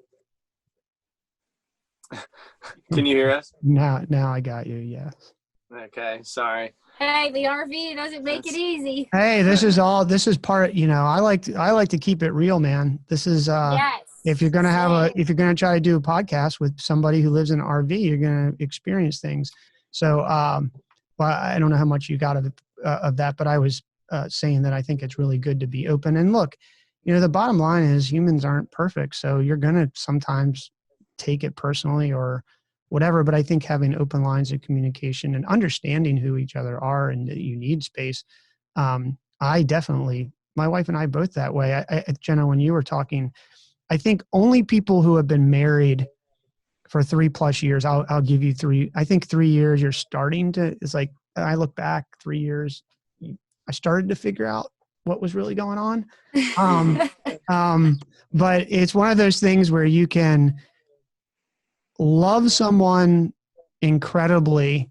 Can you hear us? Now I got you. Yes. Okay. Sorry. Hey, the RV doesn't make it easy. Hey, this is part, I like to keep it real, man. This is, yes. If you're going to try to do a podcast with somebody who lives in an RV, you're going to experience things. So, well, I don't know how much you got of that, but I was saying that I think it's really good to be open. And look, the bottom line is humans aren't perfect. So you're going to sometimes take it personally or whatever. But I think having open lines of communication and understanding who each other are and that you need space. My wife and I both that way. Jenna, when you were talking, I think only people who have been married for 3+ years, I'll give you 3. I think 3 years you're starting to, it's like, I look back 3 years, I started to figure out what was really going on. But it's one of those things where you can love someone incredibly,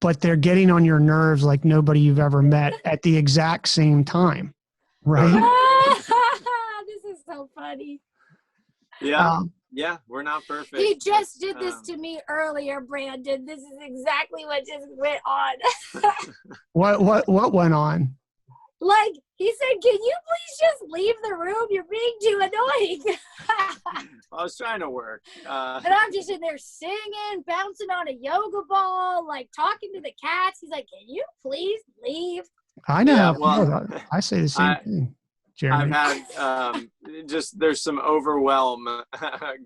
but they're getting on your nerves like nobody you've ever met at the exact same time. Right? This is so funny. Yeah. Yeah, we're not perfect. He just did this to me earlier, Brandon. This is exactly what just went on. What went on? Like, he said, can you please just leave the room? You're being too annoying. I was trying to work. And I'm just in there singing, bouncing on a yoga ball, like talking to the cats. He's like, can you please leave? I know. Yeah, well, I say the same thing, Jeremy. I've had there's some overwhelm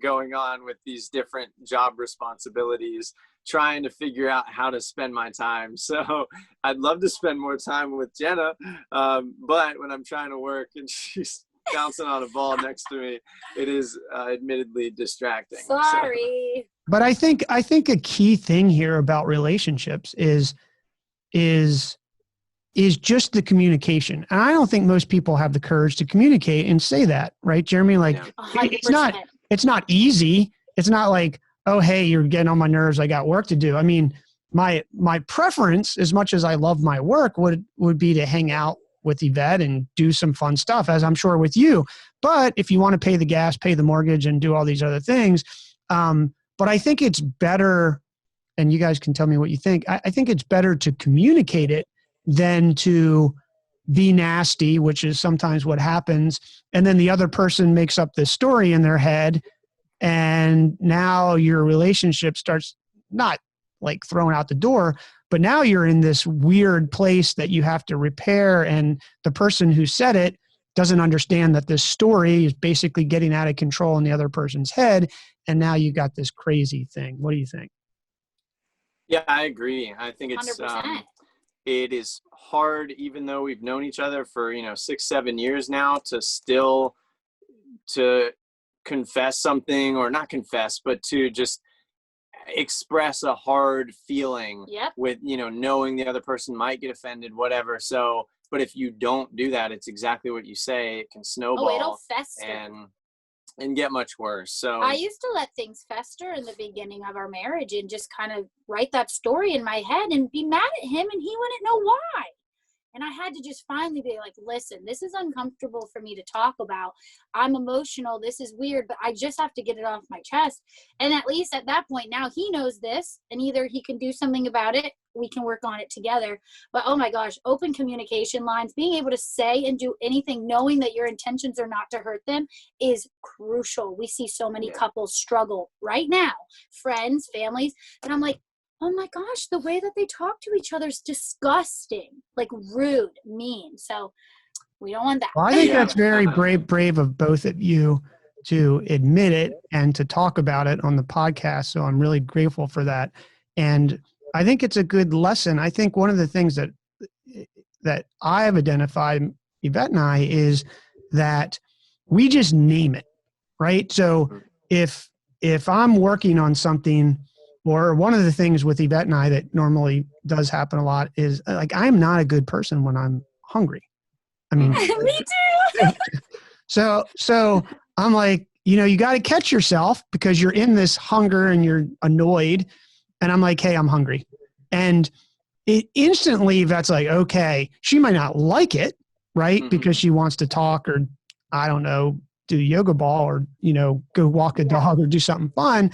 going on with these different job responsibilities, trying to figure out how to spend my time. So I'd love to spend more time with Jenna, but when I'm trying to work and she's bouncing on a ball next to me, it is admittedly distracting. Sorry. So. But I think a key thing here about relationships is just the communication. And I don't think most people have the courage to communicate and say that, right, Jeremy? Like, yeah. It's not easy. It's not like, oh, hey, you're getting on my nerves, I got work to do. I mean, my preference, as much as I love my work, would be to hang out with Yvette and do some fun stuff, as I'm sure with you. But if you want to pay the gas, pay the mortgage, and do all these other things, but I think it's better and you guys can tell me what you think. I think it's better to communicate it than to be nasty, which is sometimes what happens. And then the other person makes up this story in their head. And now your relationship starts not like thrown out the door, but now you're in this weird place that you have to repair. And the person who said it doesn't understand that this story is basically getting out of control in the other person's head. And now you got this crazy thing. What do you think? Yeah, I agree. I think it's 100%. It is hard, even though we've known each other for 6-7 years now, to confess something, or not confess, but to just express a hard feeling. Yep. With knowing the other person might get offended, whatever. So, but if you don't do that, it's exactly what you say. It can snowball. Oh, it'll fester. And get much worse. So I used to let things fester in the beginning of our marriage and just kind of write that story in my head and be mad at him, and he wouldn't know why. And I had to just finally be like, listen, this is uncomfortable for me to talk about. I'm emotional. This is weird, but I just have to get it off my chest. And at least at that point, now he knows this, and either he can do something about it, we can work on it together. But oh my gosh, open communication lines, being able to say and do anything, knowing that your intentions are not to hurt them, is crucial. We see so many couples struggle right now, friends, families. And I'm like, oh my gosh, the way that they talk to each other is disgusting, like rude, mean. So we don't want that. Well, I think that's very brave of both of you to admit it and to talk about it on the podcast. So I'm really grateful for that. And I think it's a good lesson. I think one of the things that I have identified, Yvette and I, is that we just name it, right? So if I'm working on something, or one of the things with Yvette and I that normally does happen a lot is, like, I'm not a good person when I'm hungry. I mean, Me too. So I'm like, you got to catch yourself, because you're in this hunger and you're annoyed. And I'm like, hey, I'm hungry. And it instantly, that's like, okay, she might not like it, right? Mm-hmm. Because she wants to talk, or I don't know, do yoga ball, or, go walk a dog, or do something fun.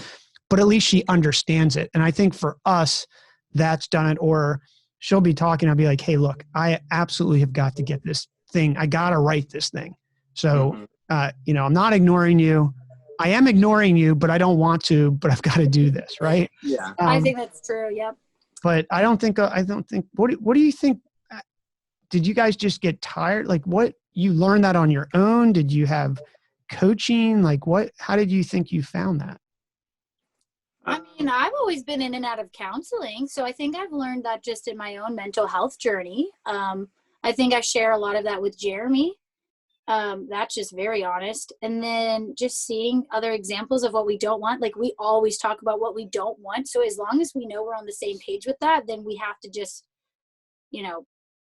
But at least she understands it. And I think for us, that's done it. Or she'll be talking, I'll be like, hey, look, I absolutely have got to get this thing. I got to write this thing. So, I'm not ignoring you. I am ignoring you, but I don't want to, but I've got to do this. Right. Yeah. I think that's true. Yep. But I don't think, what do you think? Did you guys just get tired? Like, what, you learned that on your own? Did you have coaching? Like, how did you think you found that? I mean, I've always been in and out of counseling, so I think I've learned that just in my own mental health journey. I think I share a lot of that with Jeremy. That's just very honest. And then just seeing other examples of what we don't want. Like, we always talk about what we don't want. So as long as we know we're on the same page with that, then we have to just,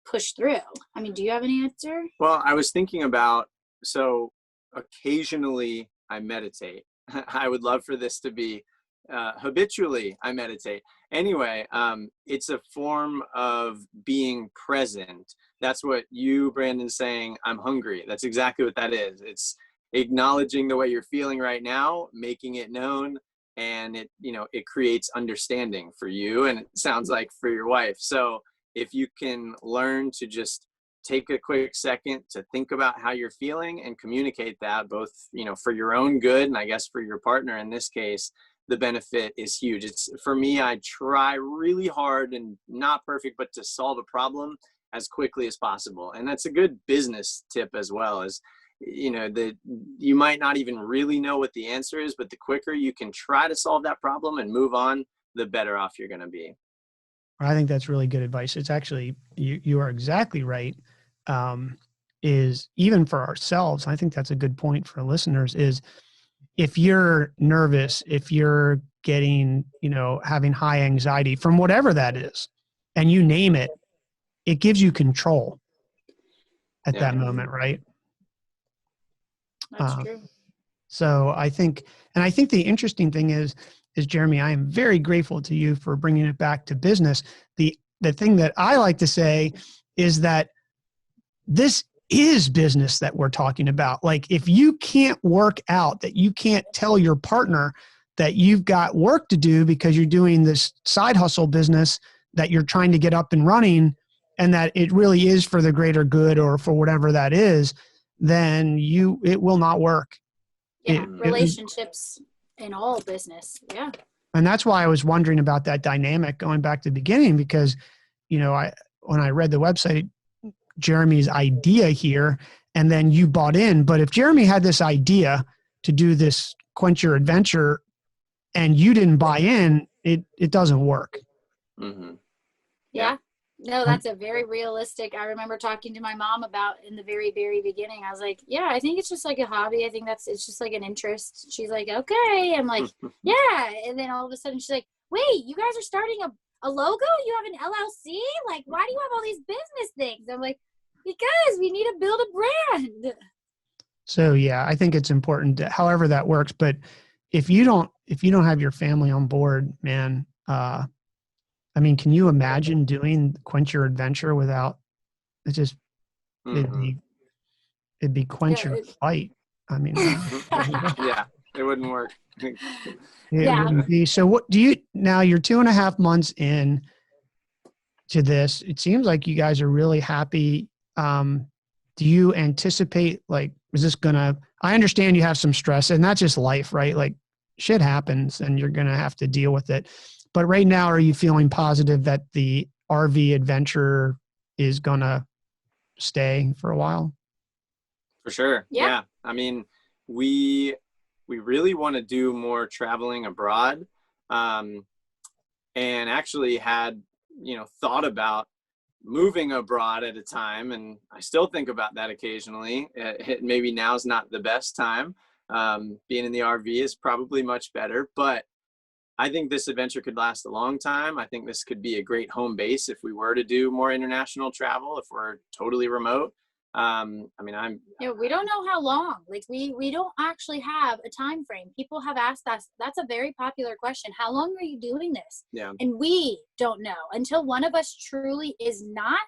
push through. I mean, do you have an answer? Well, I was thinking about, so occasionally I meditate. I would love for this to be habitually I meditate. Anyway, it's a form of being present. That's what you, Brandon, saying, I'm hungry. That's exactly what that is. It's acknowledging the way you're feeling right now, making it known, and it creates understanding for you, and it sounds like for your wife. So if you can learn to just take a quick second to think about how you're feeling and communicate that, both, for your own good, and I guess for your partner in this case, the benefit is huge. It's, for me, I try really hard, and not perfect, but to solve a problem as quickly as possible. And that's a good business tip as well, as you might not even really know what the answer is, but the quicker you can try to solve that problem and move on, the better off you're going to be. I think that's really good advice. It's actually, you are exactly right. Is even for ourselves, I think that's a good point for listeners, is if you're nervous, if you're getting, having high anxiety from whatever that is, and you name it, it gives you control at that moment, right? That's true. So I think the interesting thing is Jeremy, I am very grateful to you for bringing it back to business. The thing that I like to say is that this is business that we're talking about. Like, if you can't work out, that you can't tell your partner that you've got work to do because you're doing this side hustle business that you're trying to get up and running, and that it really is for the greater good or for whatever that is, then it will not work. Yeah, relationships in all business. Yeah. And that's why I was wondering about that dynamic going back to the beginning, because, when I read the website, Jeremy's idea here, and then you bought in. But if Jeremy had this idea to do this Quench Your Adventure and you didn't buy in, it doesn't work. Mm-hmm. Yeah. No, that's a very realistic. I remember talking to my mom about in the very, very beginning. I was like, yeah, I think it's just like a hobby. I think it's just like an interest. She's like, okay. I'm like, yeah. And then all of a sudden she's like, wait, you guys are starting a logo? You have an LLC? Like, why do you have all these business things? I'm like, because we need to build a brand. So yeah, I think it's important however that works. But if you don't have your family on board, man, can you imagine doing Quench Your Adventure without it? Just it'd be Quench Your Fight. Yeah, it wouldn't work. It wouldn't be. So what do you now? You're 2.5 months in to this. It seems like you guys are really happy. Do you anticipate, like, is this gonna? I understand you have some stress, and that's just life, right? Like, shit happens, and you're gonna have to deal with it. But right now, are you feeling positive that the RV adventure is going to stay for a while? For sure. Yeah. We really want to do more traveling abroad, and actually had, thought about moving abroad at a time. And I still think about that occasionally. Maybe now's not the best time. Being in the RV is probably much better, but I think this adventure could last a long time. I think this could be a great home base if we were to do more international travel, if we're totally remote. We don't know how long. Like, we don't actually have a time frame. People have asked us. That's a very popular question. How long are you doing this? Yeah. And we don't know until one of us truly is not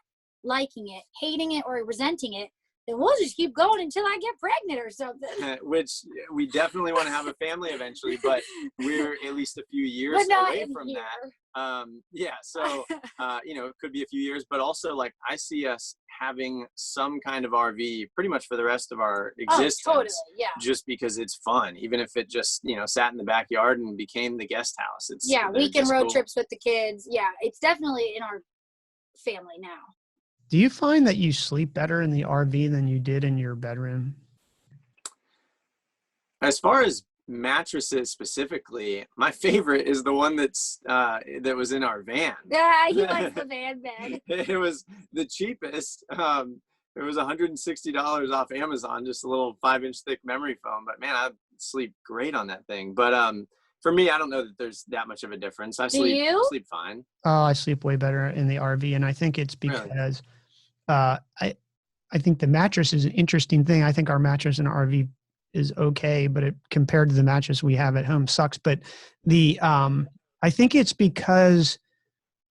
liking it, hating it, or resenting it. Then we'll just keep going until I get pregnant or something. Which we definitely want to have a family eventually, but we're at least a few years away from that. So it could be a few years, but also, like, I see us having some kind of RV pretty much for the rest of our existence. Oh, totally, yeah. Just because it's fun, even if it just sat in the backyard and became the guest house. Weekend road trips with the kids. Yeah, it's definitely in our family now. Do you find that you sleep better in the RV than you did in your bedroom? As far as mattresses specifically, my favorite is the one that was in our van. Yeah, he likes the van bed. It was the cheapest. It was $160 off Amazon, just a little 5-inch thick memory foam. But man, I sleep great on that thing. But for me, I don't know that there's that much of a difference. I sleep fine. Oh, I sleep way better in the RV, and I think it's because I think the mattress is an interesting thing. I think our mattress in our RV is okay, but compared to the mattress we have at home sucks. But I think it's because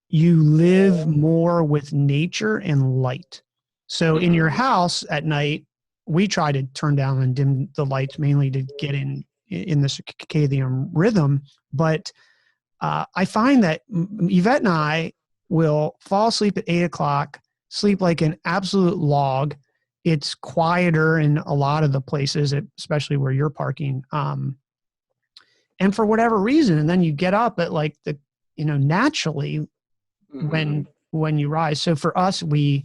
you live more with nature and light. So in your house at night, we try to turn down and dim the lights mainly to get in the circadian rhythm. But I find that Yvette and I will fall asleep at 8:00, sleep like an absolute log. It's quieter in a lot of the places, especially where you're parking. And for whatever reason, and then you get up at like naturally when you rise. So for us, we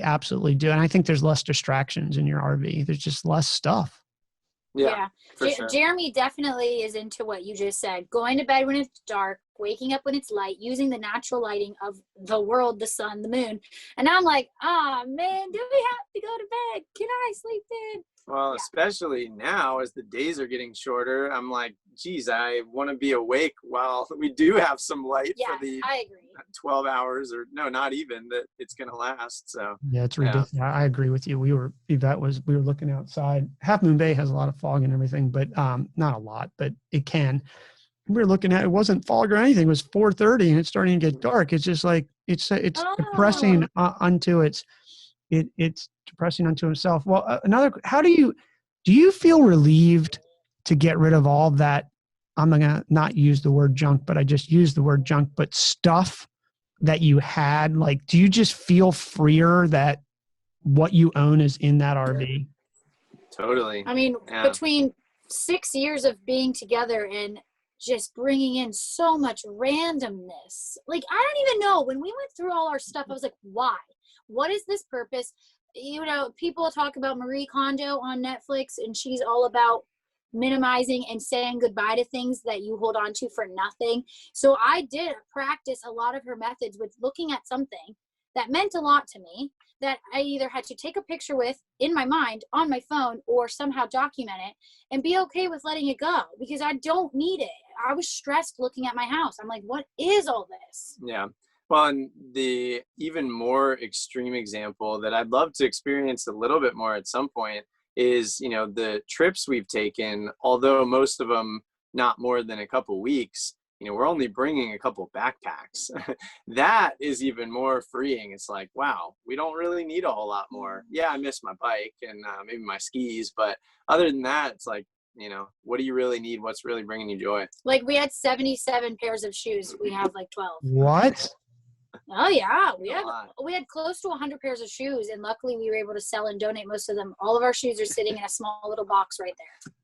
absolutely do. And I think there's less distractions in your RV. There's just less stuff. Yeah. Sure. Jeremy definitely is into what you just said. Going to bed when it's dark, waking up when it's light, using the natural lighting of the world, the sun, the moon. And I'm like, man, do we have to go to bed? Can I sleep in? Well, especially now as the days are getting shorter, I'm like, geez, I want to be awake while we do have some light for the I agree. 12 hours or no, not even that it's going to last. So yeah, it's ridiculous. Yeah. I agree with you. We were looking outside. Half Moon Bay has a lot of fog and everything, but not a lot, but it can. We were looking at, it wasn't fog or anything. It was 4:30 and it's starting to get dark. It's just like, it's depressing unto it's depressing unto itself. Well, do you feel relieved to get rid of all that I'm going to not use the word junk, but I just use the word junk, but stuff that you had, like, do you just feel freer that what you own is in that RV? Totally. I mean, Yeah. between 6 years of being together and just bringing in so much randomness, like, I don't even know, when we went through all our stuff, I was like, why? What is this purpose? You know, people talk about Marie Kondo on Netflix, and she's all about minimizing and saying goodbye to things that you hold on to for nothing. So I did practice a lot of her methods with looking at something that meant a lot to me, that I either had to take a picture with in my mind on my phone or somehow document it and be okay with letting it go, because I don't need it. I was stressed looking at my house. I'm like, what is all this? Yeah. Well, and the even more extreme example that I'd love to experience a little bit more at some point is, you know, the trips we've taken, although most of them not more than a couple weeks, you know, we're only bringing a couple backpacks. That is even more freeing. It's like, wow, we don't really need a whole lot more. Yeah, I miss my bike and maybe my skis, but other than that, it's like, you know, what do you really need? What's really bringing you joy? Like, we had 77 pairs of shoes. We have like 12. What? Oh yeah, we had close to 100 pairs of shoes, and luckily we were able to sell and donate most of them. All of our shoes are sitting in a small little box right there.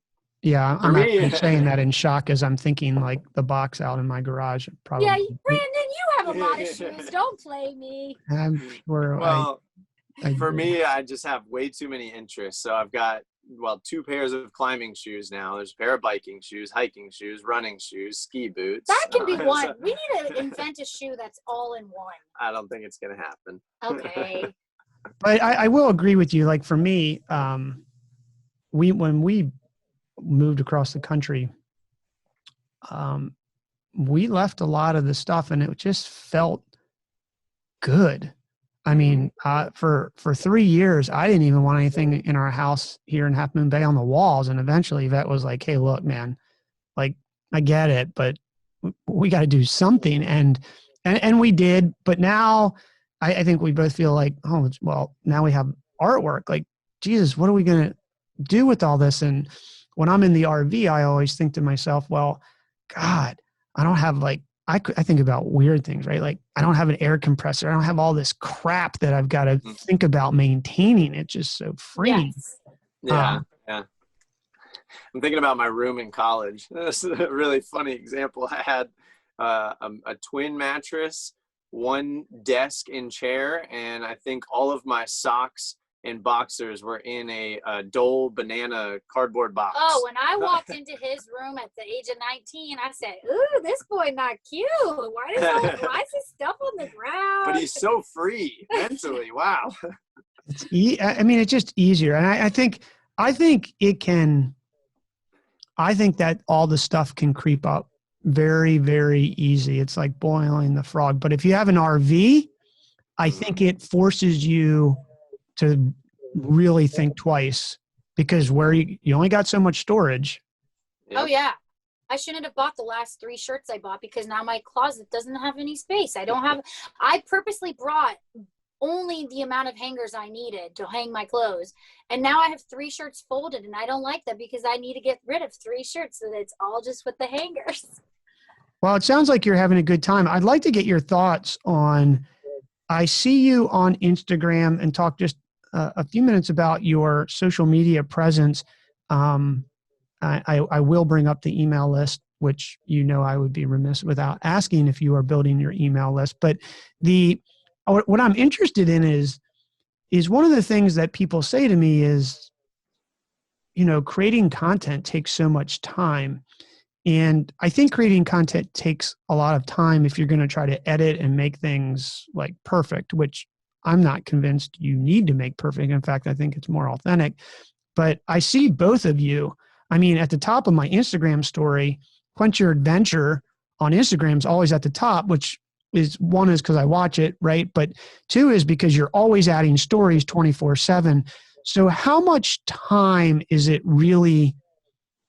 Yeah, I'm actually saying that in shock as I'm thinking like the box out in my garage. Probably. Yeah, Brandon, you have a lot of shoes. Don't play me. I'm sure. Well, for me, I just have way too many interests. So I've got, well, 2 pairs of climbing shoes now. There's a pair of biking shoes, hiking shoes, running shoes, ski boots. That can be one. We need to invent a shoe that's all in one. I don't think it's going to happen. Okay. But I will agree with you. Like for me, when we moved across the country, we left a lot of the stuff and it just felt good. I mean, for 3 years, I didn't even want anything in our house here in Half Moon Bay on the walls. And eventually Yvette was like, hey, look, man, like, I get it, but we got to do something. And we did. But now I think we both feel like, oh, well, now we have artwork. Like, Jesus, what are we going to do with all this? And when I'm in the RV, I always think to myself, well, God, I don't have like, I think about weird things, right? Like, I don't have an air compressor. I don't have all this crap that I've got to think about maintaining. It's just so freeing. Yes. Yeah. I'm thinking about my room in college. This is a really funny example. I had a twin mattress, 1 desk and chair, and I think all of my socks and boxers were in a Dole banana cardboard box. Oh, when I walked into his room at the age of 19, I said, ooh, this boy not cute. Why is his stuff on the ground? But he's so free mentally. Wow. I mean, it's just easier. And I think it can, I think that all the stuff can creep up very, very easy. It's like boiling the frog. But if you have an RV, I think it forces you to really think twice, because where you only got so much storage. Oh yeah. I shouldn't have bought the last 3 shirts I bought, because now my closet doesn't have any space. I purposely brought only the amount of hangers I needed to hang my clothes. And now I have 3 shirts folded, and I don't like that because I need to get rid of 3 shirts so that it's all just with the hangers. Well, it sounds like you're having a good time. I'd like to get your thoughts on, I see you on Instagram, and talk just a few minutes about your social media presence. I will bring up the email list, which, you know, I would be remiss without asking if you are building your email list. But what I'm interested in is one of the things that people say to me is, you know, creating content takes so much time. And I think creating content takes a lot of time if you're going to try to edit and make things like perfect, which I'm not convinced you need to make perfect. In fact, I think it's more authentic. But I see both of you. I mean, at the top of my Instagram story, Quench Your Adventure on Instagram is always at the top, which is, 1 is because I watch it, right? But 2 is because you're always adding stories 24/7. So how much time is it really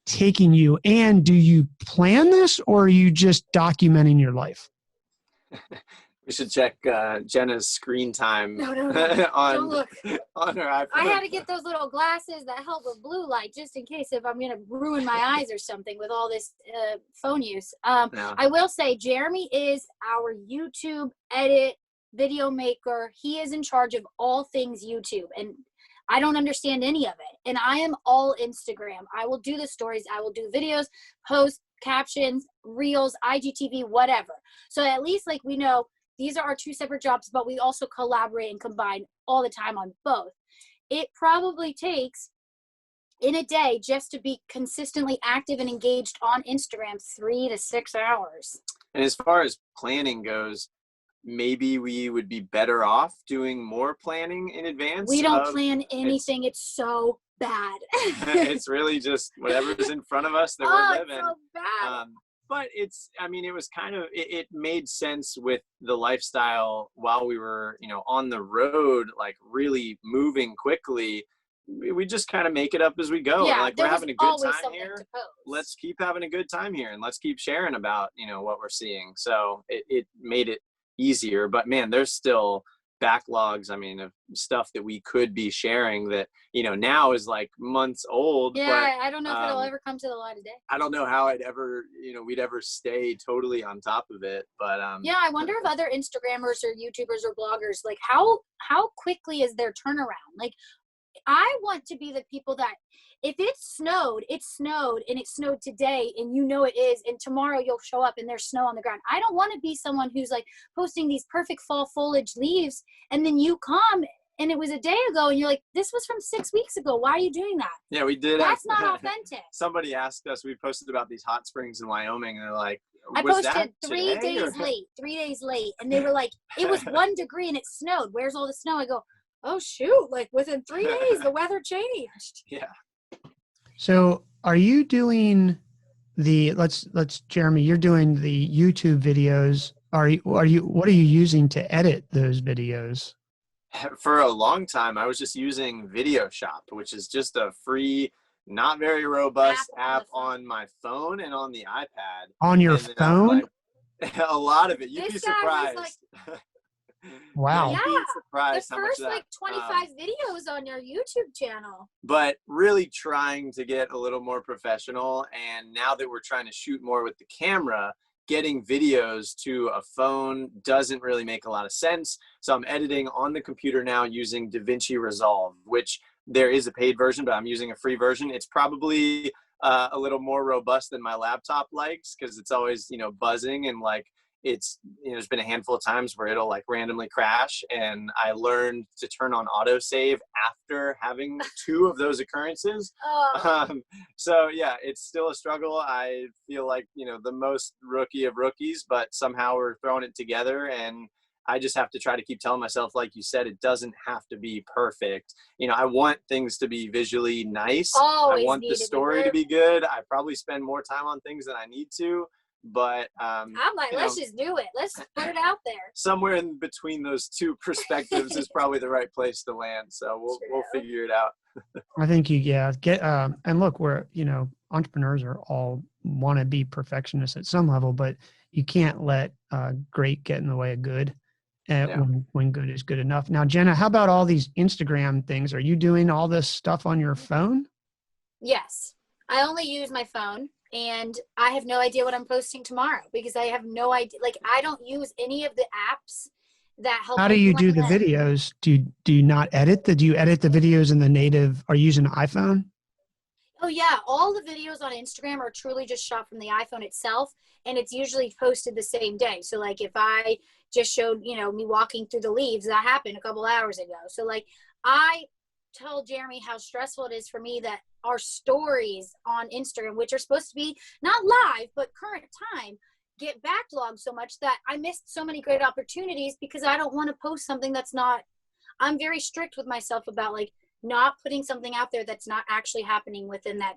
taking you? And do you plan this, or are you just documenting your life? We should check Jenna's screen time No, on, don't look. on her iPhone. I had to get those little glasses that help with blue light just in case if I'm going to ruin my eyes or something with all this phone use. Yeah. I will say Jeremy is our YouTube edit video maker. He is in charge of all things YouTube, and I don't understand any of it. And I am all Instagram. I will do the stories. I will do videos, post captions, reels, IGTV, whatever. So at least like we know these are our two separate jobs, but we also collaborate and combine all the time on both. It probably takes in a day just to be consistently active and engaged on Instagram 3 to 6 hours. And as far as planning goes, maybe we would be better off doing more planning in advance. We don't plan anything. It's so bad. It's really just whatever's in front of us that we're living. It's so bad. But it was kind of, it made sense with the lifestyle while we were, on the road, like really moving quickly. We just kind of make it up as we go. Yeah, like we're having a good time here. Let's keep having a good time here and let's keep sharing about, what we're seeing. So it made it easier, but man, there's still backlogs, of stuff that we could be sharing that, now is like months old. Yeah, but, I don't know if it'll ever come to the light of day. I don't know how we'd ever stay totally on top of it. But yeah, I wonder if other Instagrammers or YouTubers or bloggers, like how quickly is their turnaround? Like, I want to be the people that if it snowed and it snowed today and it is, and tomorrow you'll show up and there's snow on the ground. I don't want to be someone who's like posting these perfect fall foliage leaves and then you come and it was a day ago and you're like, this was from 6 weeks ago. Why are you doing that? Yeah, we did. That's not authentic. Somebody asked us, we posted about these hot springs in Wyoming and they're like, I posted 3 days late. 3 days late. And they were like, it was 1 degree and it snowed. Where's all the snow? I go, oh shoot, like within 3 days the weather changed. Yeah. So are you doing let's Jeremy, you're doing the YouTube videos. What are you using to edit those videos? For a long time, I was just using Video Shop, which is just a free, not very robust app on my phone and on the iPad. On your phone? A lot of it. You'd be This guy was surprised. Wow. Yeah, You'd be surprised the how much first of that, like 25 videos on your YouTube channel. But really trying to get a little more professional. And now that we're trying to shoot more with the camera, getting videos to a phone doesn't really make a lot of sense. So I'm editing on the computer now using DaVinci Resolve, which there is a paid version, but I'm using a free version. It's probably a little more robust than my laptop likes because it's always, buzzing and like, it's, there's been a handful of times where it'll like randomly crash, and I learned to turn on autosave after having 2 of those occurrences. So yeah, it's still a struggle. I feel like, the most rookie of rookies, but somehow we're throwing it together, and I just have to try to keep telling myself, like you said, it doesn't have to be perfect. I want things to be visually nice. Always I want the story to be good. I probably spend more time on things than I need to. But I'm like, let's just do it. Let's put it out there. Somewhere in between those 2 perspectives is probably the right place to land. So we'll figure it out. I think get and look, we're entrepreneurs are all want to be perfectionists at some level, but you can't let great get in the way of good. When good is good enough. Now, Jenna, how about all these Instagram things? Are you doing all this stuff on your phone? Yes, I only use my phone. And I have no idea what I'm posting tomorrow because I have no idea. Like, I don't use any of the apps that help. How do you do the videos? Do you not edit do you edit the videos in the native? Are you using an iPhone? Oh yeah. All the videos on Instagram are truly just shot from the iPhone itself. And it's usually posted the same day. So like if I just showed, me walking through the leaves, that happened a couple hours ago. So like I told Jeremy how stressful it is for me that our stories on Instagram, which are supposed to be not live, but current time, get backlogged so much that I missed so many great opportunities because I don't want to post something that's not, I'm very strict with myself about like not putting something out there that's not actually happening within that,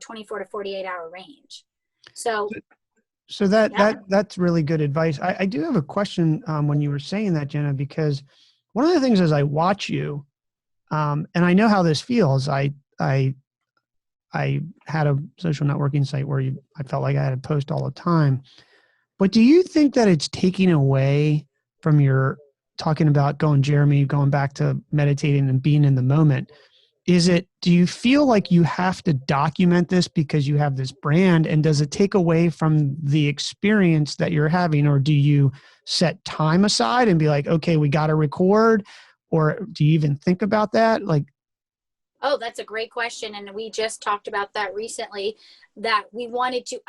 24 to 48 hour range. So that's really good advice. I do have a question when you were saying that, Jenna, because one of the things as I watch you, and I know how this feels. I had a social networking site where I felt like I had to post all the time. But do you think that it's taking away from your talking about Jeremy, going back to meditating and being in the moment. Do you feel like you have to document this because you have this brand, and does it take away from the experience that you're having, or do you set time aside and be like, okay, we got to record, or do you even think about that? Like, oh, that's a great question. And we just talked about that recently, that we wanted to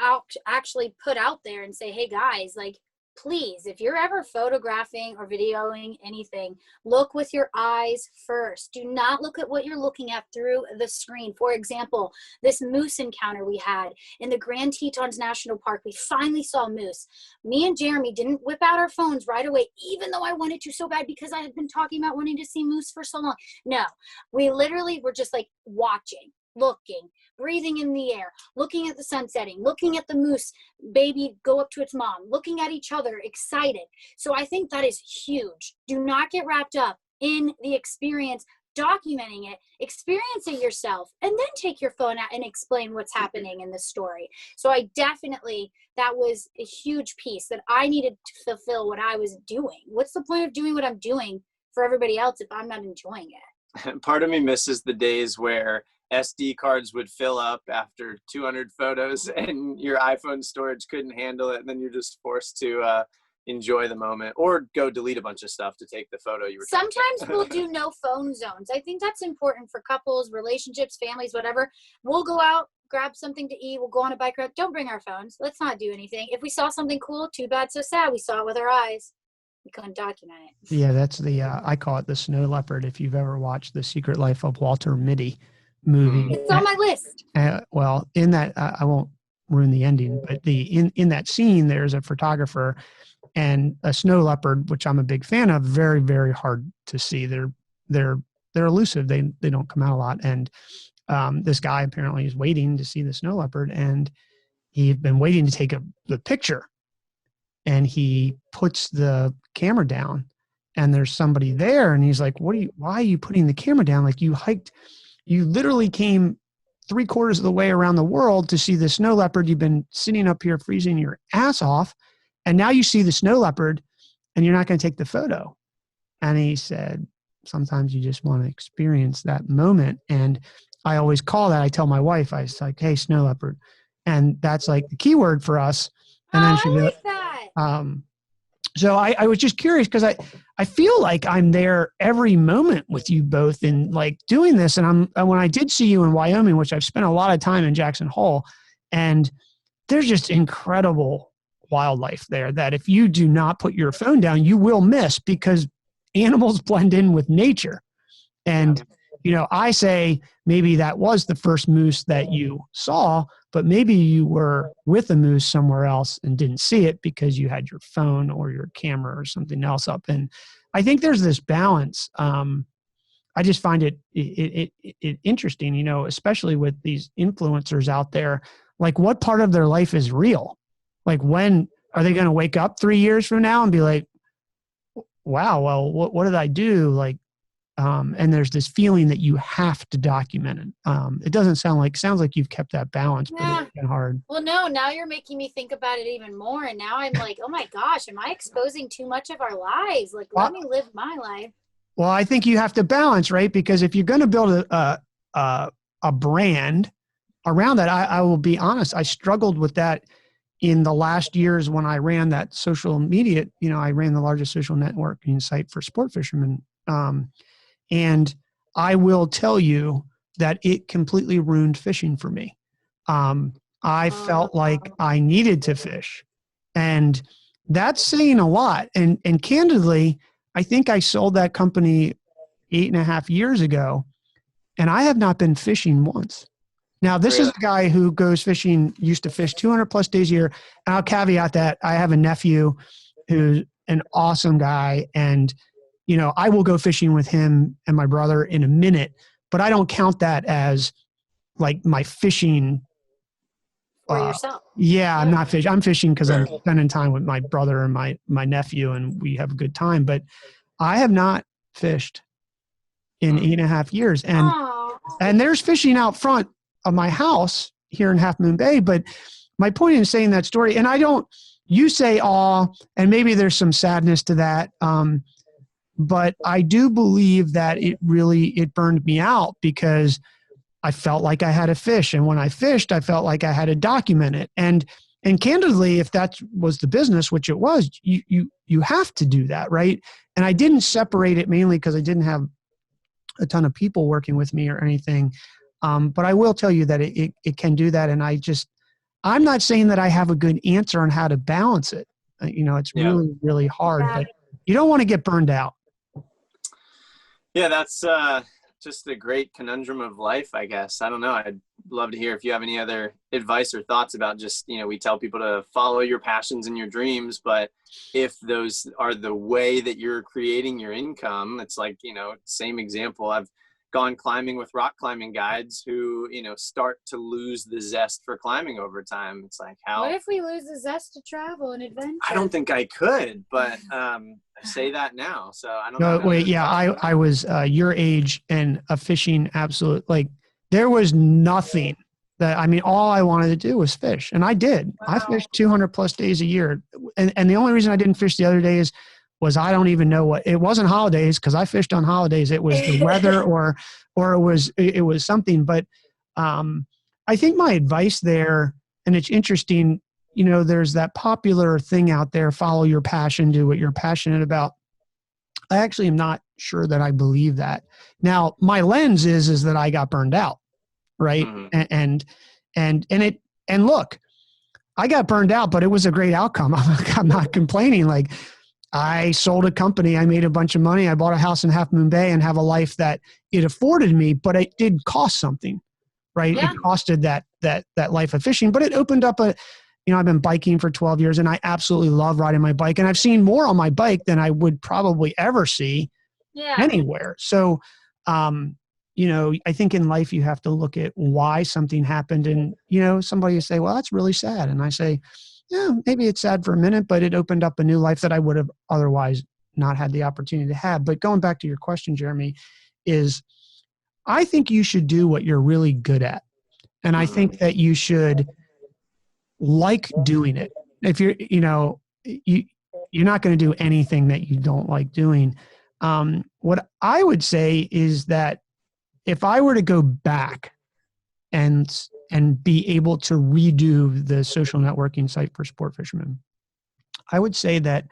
actually put out there and say, hey guys, like, please, if you're ever photographing or videoing anything, look with your eyes first. Do not look at what you're looking at through the screen. For example, this moose encounter we had in the Grand Tetons National Park, we finally saw moose. Me and Jeremy didn't whip out our phones right away, even though I wanted to so bad because I had been talking about wanting to see moose for so long. No, we literally were just like watching, looking, breathing in the air, looking at the sun setting, looking at the moose baby go up to its mom, looking at each other, excited. So I think that is huge. Do not get wrapped up in the experience, documenting it, experience it yourself, and then take your phone out and explain what's happening in the story. So I definitely, that was a huge piece that I needed to fulfill what I was doing. What's the point of doing what I'm doing for everybody else if I'm not enjoying it? Part of me misses the days where SD cards would fill up after 200 photos and your iPhone storage couldn't handle it. And then you're just forced to enjoy the moment or go delete a bunch of stuff to take the photo you were Sometimes we'll do no phone zones. I think that's important for couples, relationships, families, whatever. We'll go out, grab something to eat. We'll go on a bike ride. Don't bring our phones. Let's not do anything. If we saw something cool, too bad, so sad. We saw it with our eyes. We couldn't document it. Yeah, that's the, I call it the snow leopard. If you've ever watched The Secret Life of Walter Mitty movie. It's on my list. Well, in that, I won't ruin the ending, but in that scene, there's a photographer and a snow leopard, which I'm a big fan of. Very, very hard to see. They're elusive. They don't come out a lot. And this guy apparently is waiting to see the snow leopard, and he's been waiting to take the picture. And he puts the camera down, and there's somebody there, and he's like, why are you putting the camera down? Like, you literally came 3/4 of the way around the world to see the snow leopard. You've been sitting up here freezing your ass off, and now you see the snow leopard and you're not going to take the photo. And he said, sometimes you just want to experience that moment. And I always call that, I tell my wife, I was like, hey, snow leopard. And that's like the key word for us. And then she I like that. So I was just curious because I feel like I'm there every moment with you both in like doing this. And when I did see you in Wyoming, which I've spent a lot of time in Jackson Hole, and there's just incredible wildlife there that if you do not put your phone down, you will miss, because animals blend in with nature. And, I say maybe that was the first moose that you saw, but maybe you were with a moose somewhere else and didn't see it because you had your phone or your camera or something else up. And I think there's this balance. I just find it interesting, especially with these influencers out there, like what part of their life is real? Like, when are they going to wake up 3 years from now and be like, wow, well, what did I do? Like, and there's this feeling that you have to document it. It doesn't sound like you've kept that balance, but it's been hard. Well, no, now you're making me think about it even more. And now I'm like, oh my gosh, am I exposing too much of our lives? Like, let me live my life. Well, I think you have to balance, right? Because if you're going to build a brand around that, I will be honest, I struggled with that in the last years when I ran that social media. I ran the largest social networking site for sport fishermen. And I will tell you that it completely ruined fishing for me. I felt like I needed to fish, and that's saying a lot. And candidly, I think I sold that company 8.5 years ago, and I have not been fishing once. Now, this is a guy who goes fishing, used to fish 200 plus days a year. And I'll caveat that I have a nephew who's an awesome guy, and I will go fishing with him and my brother in a minute, but I don't count that as like my fishing. For yourself. Yeah, I'm not fishing. I'm fishing because I'm spending time with my brother and my nephew, and we have a good time. But I have not fished in 8.5 years. And there's fishing out front of my house here in Half Moon Bay. But my point in saying that story, and I don't you say awe, and maybe there's some sadness to that. But I do believe that it burned me out because I felt like I had to fish. And when I fished, I felt like I had to document it. And candidly, if that was the business, which it was, you have to do that, right? And I didn't separate it mainly because I didn't have a ton of people working with me or anything. But I will tell you that it can do that. And I'm not saying that I have a good answer on how to balance it. It's really, really hard, but you don't want to get burned out. Yeah, that's just a great conundrum of life, I guess. I don't know. I'd love to hear if you have any other advice or thoughts about just, we tell people to follow your passions and your dreams, but if those are the way that you're creating your income, it's like, same example. I've gone climbing with rock climbing guides who, start to lose the zest for climbing over time. It's like, what if we lose the zest to travel and adventure? I don't think I could, but I say that now. So I don't know. No, wait, yeah, I was your age and a fishing absolute, like there was nothing all I wanted to do was fish. And I did. Wow. I fished 200 plus days a year. And the only reason I didn't fish the other days was I don't even know it wasn't holidays, because I fished on holidays. It was the weather or it was something. But I think my advice there, and it's interesting, there's that popular thing out there, follow your passion, do what you're passionate about. I actually am not sure that I believe that. Now, my lens is that I got burned out, right? Mm-hmm. And look, I got burned out, but it was a great outcome. I'm not complaining. Like, I sold a company, I made a bunch of money, I bought a house in Half Moon Bay and have a life that it afforded me, but it did cost something, right? Yeah. It costed that life of fishing, but it opened up I've been biking for 12 years and I absolutely love riding my bike, and I've seen more on my bike than I would probably ever see anywhere. So, I think in life you have to look at why something happened, and, somebody will say, well, that's really sad. And I say, yeah, maybe it's sad for a minute, but it opened up a new life that I would have otherwise not had the opportunity to have. But going back to your question, Jeremy, is I think you should do what you're really good at. And I think that you should like doing it. If you're not going to do anything that you don't like doing. What I would say is that if I were to go back and be able to redo the social networking site for sport fishermen, I would say that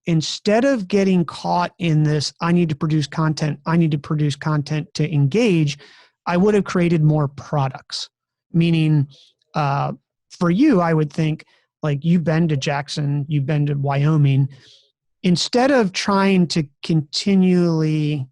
instead of getting caught in this, I need to produce content to engage, I would have created more products. Meaning, for you, I would think, like, you've been to Jackson, you've been to Wyoming. Instead of trying to continually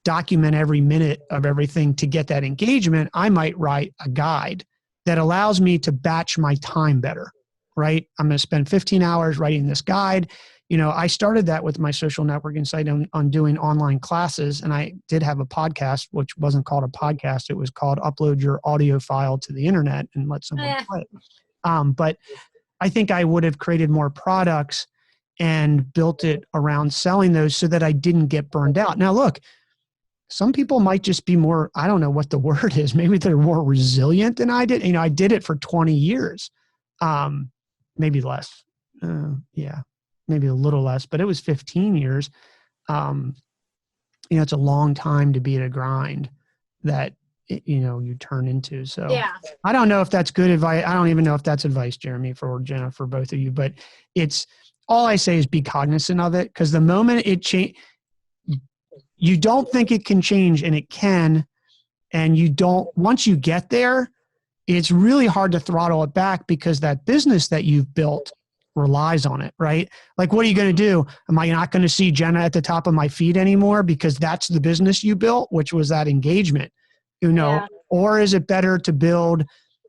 document every minute of everything to get that engagement, I might write a guide that allows me to batch my time better, right? I'm going to spend 15 hours writing this guide. I started that with my social networking site on doing online classes, and I did have a podcast, which wasn't called a podcast. It was called Upload Your Audio File to the Internet and Let Someone Play it. But I think I would have created more products and built it around selling those so that I didn't get burned out. Now, look, some people might just be more, I don't know what the word is. Maybe they're more resilient than I did. I did it for 20 years, maybe less. Maybe a little less, but it was 15 years. It's a long time to be at a grind that, you turn into. So yeah. I don't know if that's good advice. I don't even know if that's advice, Jeremy, for Jenna, for both of you, but it's all I say is be cognizant of it. Cause the moment it change, you don't think it can change, and it can. And once you get there, it's really hard to throttle it back, because that business that you've built relies on it, right? Like, what are you going to do? Am I not going to see Jenna at the top of my feed anymore because that's the business you built, which was that engagement, Yeah. Or is it better to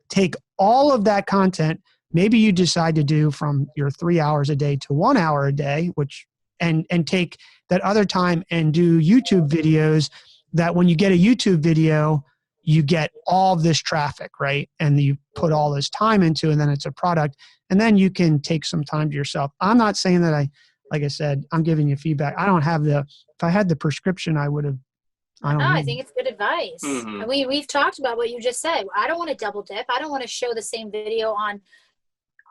take all of that content, maybe you decide to do from your 3 hours a day to 1 hour a day, and take that other time and do YouTube videos that when you get a YouTube video, you get all this traffic, right? And you put all this time into, and then it's a product. And then you can take some time to yourself. I'm not saying that like I said, I'm giving you feedback. I don't have if I had the prescription, I would have, I think it's good advice. Mm-hmm. We've talked about what you just said. I don't want to double dip. I don't want to show the same video on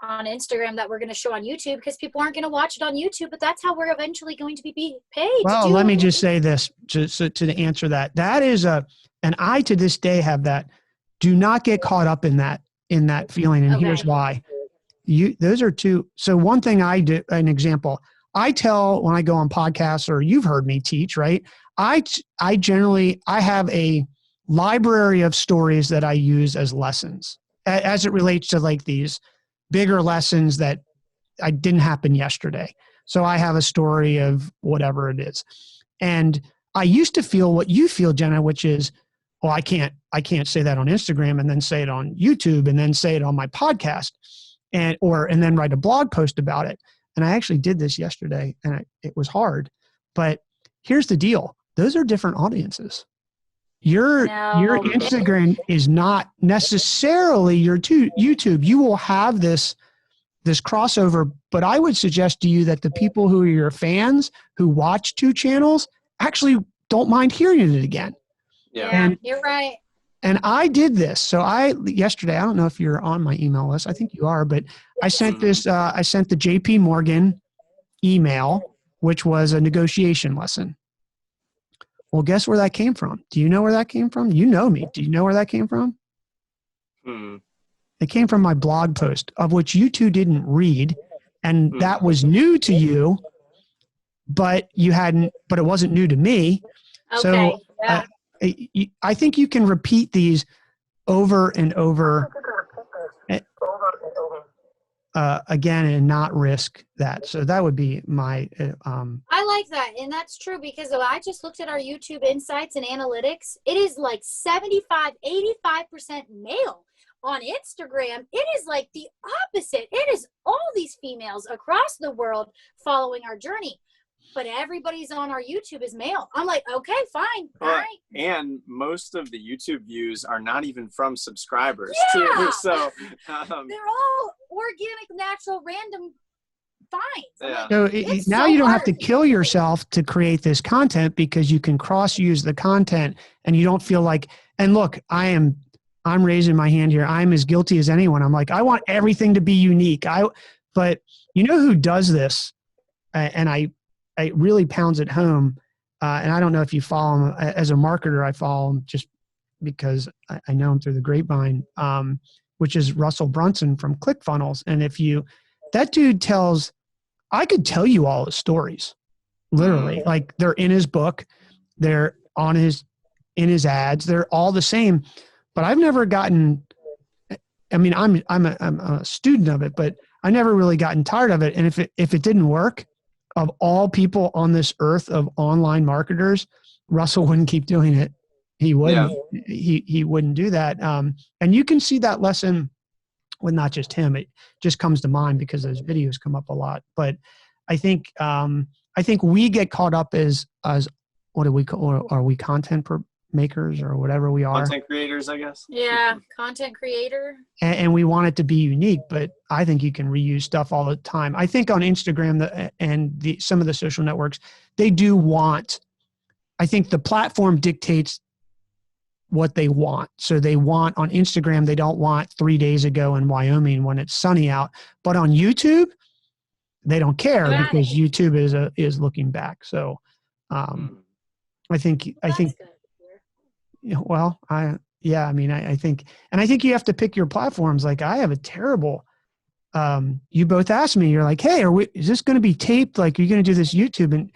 on Instagram that we're going to show on YouTube because people aren't going to watch it on YouTube, but that's how we're eventually going to be paid. Well, let me just say this to answer that. That is and I to this day have that. Do not get caught up in that feeling. And here's why. Those are two. So one thing I do, an example, I tell when I go on podcasts, or you've heard me teach, right? I have a library of stories that I use as lessons as it relates to like these bigger lessons that I didn't happen yesterday. So I have a story of whatever it is. And I used to feel what you feel, Jenna, which is, well, I can't say that on Instagram and then say it on YouTube and then say it on my podcast and then write a blog post about it. And I actually did this yesterday and it was hard, but here's the deal. Those are different audiences. Your Instagram is not necessarily your YouTube. You will have this crossover, but I would suggest to you that the people who are your fans who watch two channels actually don't mind hearing it again. Yeah, and you're right. And I did this. So yesterday, I don't know if you're on my email list. I think you are, but I sent this. I sent the JP Morgan email, which was a negotiation lesson. Well, guess where that came from? Do you know where that came from? You know me. Do you know where that came from? It came from my blog post, of which you two didn't read. And that was new to you, but it wasn't new to me. Okay. So I think you can repeat these over and over again and not risk that. So that would be my I like that. And that's true because I just looked at our YouTube insights and analytics. It is like 75, 85% male. On Instagram, it is like the opposite. It is all these females across the world following our journey. But everybody's on our YouTube is male. I'm like, okay, fine. All right. And most of the YouTube views are not even from subscribers too. So they're all organic, natural, random finds. Yeah. So now you don't have to kill yourself to create this content because you can cross-use the content and you don't feel like, and look, I'm raising my hand here. I'm as guilty as anyone. I'm like, I want everything to be unique. But you know who does this? And it really pounds it home. And I don't know if you follow him as a marketer. I follow him just because I know him through the grapevine, which is Russell Brunson from ClickFunnels. And that dude I could tell you all his stories, literally. Like they're in his book, they're in his ads, they're all the same. But I've never gotten. I mean, I'm a student of it, but I never really gotten tired of it. And if it didn't work, of all people on this earth of online marketers, Russell wouldn't keep doing it. He wouldn't. Yeah. He wouldn't do that. And you can see that lesson with not just him. It just comes to mind because those videos come up a lot. But I think we get caught up as what do we call? Are we content makers or whatever we are? Content creators, I guess. Yeah, content creator. And we want it to be unique, but I think you can reuse stuff all the time. I think on Instagram and some of the social networks, they do want. I think the platform dictates what they want. So they want on Instagram, they don't want 3 days ago in Wyoming when it's sunny out, but on YouTube, they don't care because YouTube is looking back. So I think. Good. Well, I think you have to pick your platforms. Like I have a terrible, you both asked me, you're like, hey, is this going to be taped? Like, are you going to do this YouTube? And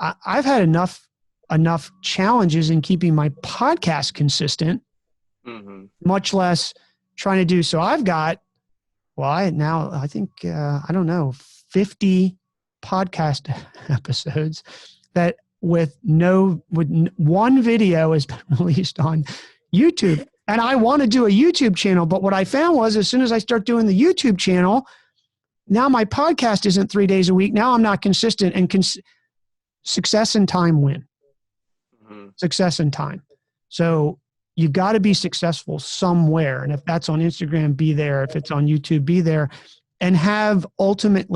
I've had enough challenges in keeping my podcast consistent, much less trying to do. So I've got, I think, I don't know, 50 podcast episodes that with one video has been released on YouTube. And I want to do a YouTube channel. But what I found was as soon as I start doing the YouTube channel, now my podcast isn't 3 days a week. Now I'm not consistent, and success and time win. Success and time. So you got to be successful somewhere. And if that's on Instagram, be there. If it's on YouTube, be there, and have ultimate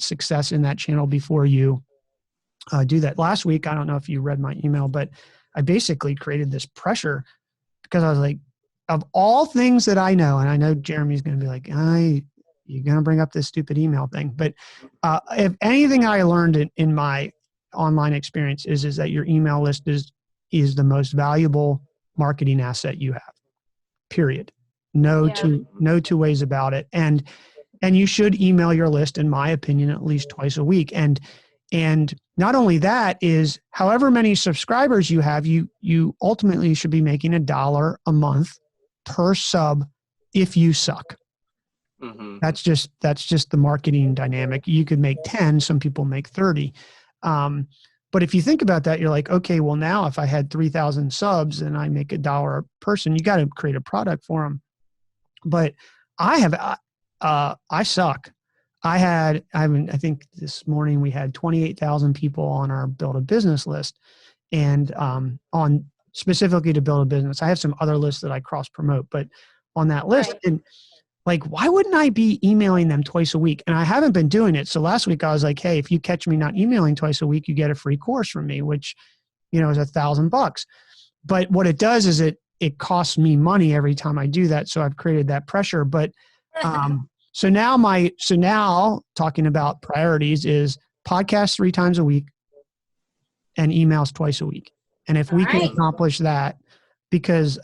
success in that channel before you do that. Last week, I don't know if you read my email, but I basically created this pressure because I was like, of all things that I know, and I know Jeremy's going to be like, you're going to bring up this stupid email thing. But if anything I learned in my online experience is that your email list is the most valuable marketing asset you have, period. No two ways about it. And you should email your list, in my opinion, at least twice a week. And not only that is however many subscribers you have, you ultimately should be making $1 a month per sub if you suck. Mm-hmm. That's just the marketing dynamic. You could make 10, some people make 30. But if you think about that, you're like, okay, well now if I had 3,000 subs and I make $1 a person, you got to create a product for them. But I suck. I think this morning we had 28,000 people on our Build a Business list, and on specifically to build a business. I have some other lists that I cross promote, but on that list, Right. and like, why wouldn't I be emailing them twice a week? And I haven't been doing it. So last week I was like, hey, if you catch me not emailing twice a week, you get a free course from me, which, is $1,000. But what it does is it costs me money every time I do that. So I've created that pressure. But so now talking about priorities is podcast 3 times a week and emails twice a week. And if we can accomplish that, because,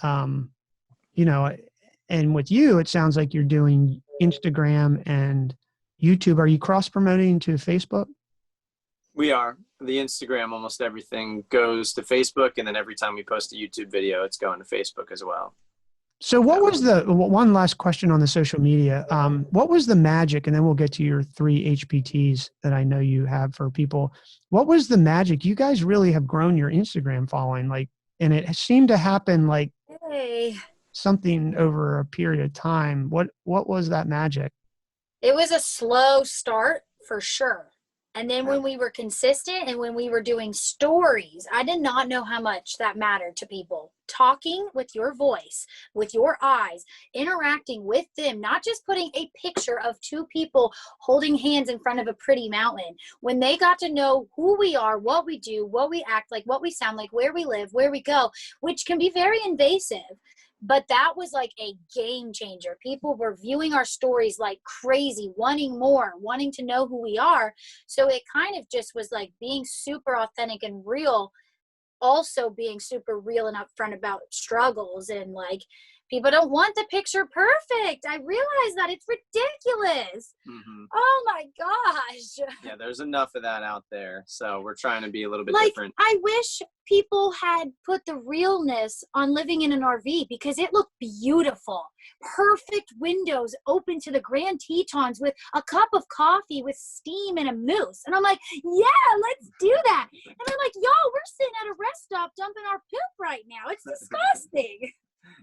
and with you, it sounds like you're doing Instagram and YouTube. Are you cross promoting to Facebook? We are. The Instagram, almost everything goes to Facebook. And then every time we post a YouTube video, it's going to Facebook as well. So what was one last question on the social media? What was the magic? And then we'll get to your 3 HPTs that I know you have for people. What was the magic? You guys really have grown your Instagram following, and it seemed to happen something over a period of time. What was that magic? It was a slow start for sure. And then when we were consistent and when we were doing stories, I did not know how much that mattered to people. Talking with your voice, with your eyes, interacting with them, not just putting a picture of 2 people holding hands in front of a pretty mountain. When they got to know who we are, what we do, what we act like, what we sound like, where we live, where we go, which can be very invasive. But that was like a game changer. People were viewing our stories like crazy, wanting more, wanting to know who we are. So it kind of just was like being super authentic and real, also being super real and upfront about struggles. And like, people don't want the picture perfect. I realize that it's ridiculous. Mm-hmm. Oh my gosh. Yeah, there's enough of that out there. So we're trying to be a little bit different. I wish people had put the realness on living in an RV because it looked beautiful. Perfect windows open to the Grand Tetons with a cup of coffee with steam and a moose. And I'm like, yeah, let's do that. And I'm like, y'all, we're sitting at a rest stop dumping our poop right now. It's disgusting.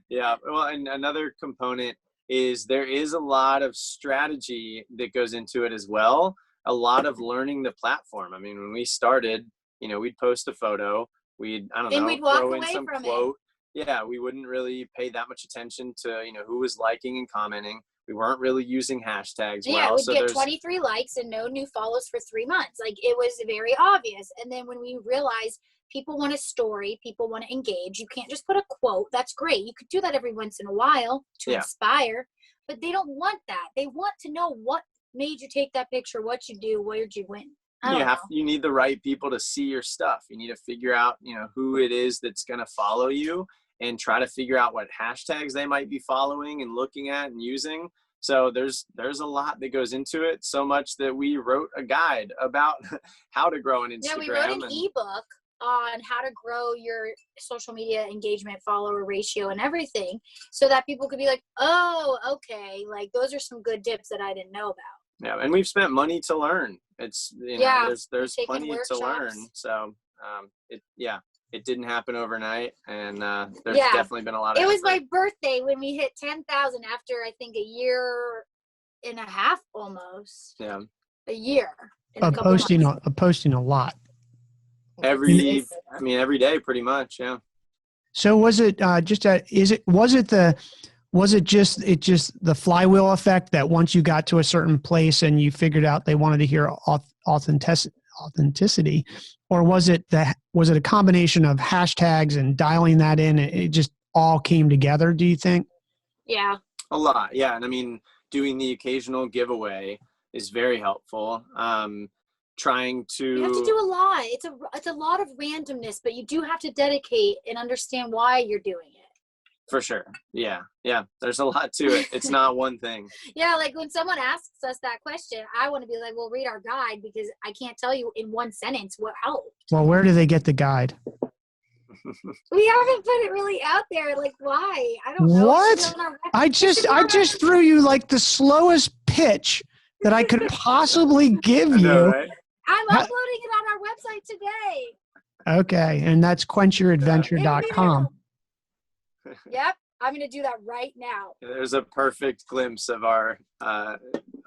Yeah. Well, and another component is there is a lot of strategy that goes into it as well. A lot of learning the platform. I mean, when we started, we'd post a photo, we'd throw in some quote. Yeah, we wouldn't really pay that much attention to, who was liking and commenting. We weren't really using hashtags. Yeah, we'd get 23 likes and no new follows for 3 months. Like, it was very obvious. And then when we realized people want a story, people want to engage, you can't just put a quote. That's great. You could do that every once in a while to inspire, but they don't want that. They want to know what made you take that picture, what you do, where'd you win. You need the right people to see your stuff. You need to figure out, who it is that's going to follow you, and try to figure out what hashtags they might be following and looking at and using. So there's a lot that goes into it, so much that we wrote a guide about how to grow an Instagram. Yeah, we wrote an ebook on how to grow your social media engagement, follower ratio, and everything, so that people could be like, oh, okay, like those are some good tips that I didn't know about. Yeah, and we've spent money to learn. It's there's plenty to learn. So it didn't happen overnight, and there's definitely been a lot of effort. Was my birthday when we hit 10,000 after I think a year and a half almost. Yeah, a year. Of posting a lot. Every day pretty much. Yeah. So was it was it just the flywheel effect that once you got to a certain place and you figured out they wanted to hear authenticity, or was it a combination of hashtags and dialing that in? It just all came together, do you think? Yeah. A lot. Yeah. And I mean, doing the occasional giveaway is very helpful. Trying to, You have to do a lot. It's a lot of randomness, but you do have to dedicate and understand why you're doing it. for sure. Yeah. Yeah. There's a lot to it. It's not one thing. Yeah, like when someone asks us that question, I want to be like, well, read our guide, because I can't tell you in one sentence what helped. Well, where do they get the guide? We haven't put it really out there. Like, why? I don't know. What? I just threw you like the slowest pitch that I could possibly give I know, you. right? I'm uploading it on our website today. Okay, and that's quenchyyouradventure.com. Yep, I'm going to do that right now. There's a perfect glimpse of our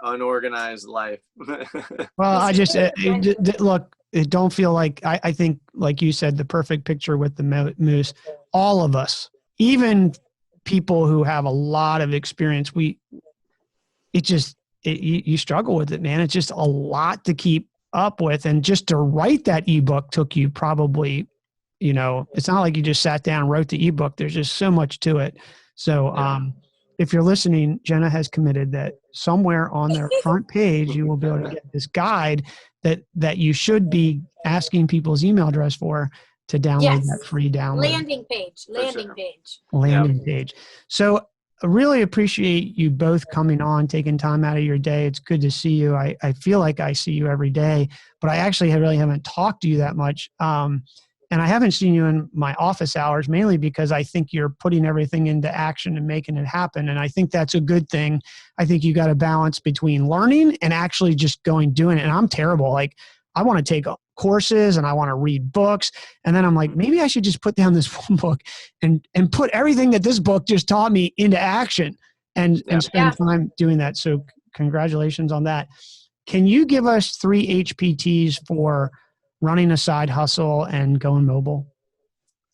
unorganized life. Well, I just look. Don't feel like I think, like you said, the perfect picture with the moose. All of us, even people who have a lot of experience, you struggle with it, man. It's just a lot to keep up with, and just to write that ebook took you probably, it's not like you just sat down and wrote the ebook. There's just so much to it. So, if you're listening, Jenna has committed that somewhere on their front page, you will be able to get this guide that you should be asking people's email address for to download that free download. Landing page. So I really appreciate you both coming on, taking time out of your day. It's good to see you. I feel like I see you every day, but I actually really haven't talked to you that much. And I haven't seen you in my office hours, mainly because I think you're putting everything into action and making it happen. And I think that's a good thing. I think you got a balance between learning and actually just doing it. And I'm terrible. Like, I want to take courses and I want to read books. And then I'm like, maybe I should just put down this one book and put everything that this book just taught me into action and spend time doing that. So congratulations on that. Can you give us 3 HPTs for running a side hustle and going mobile?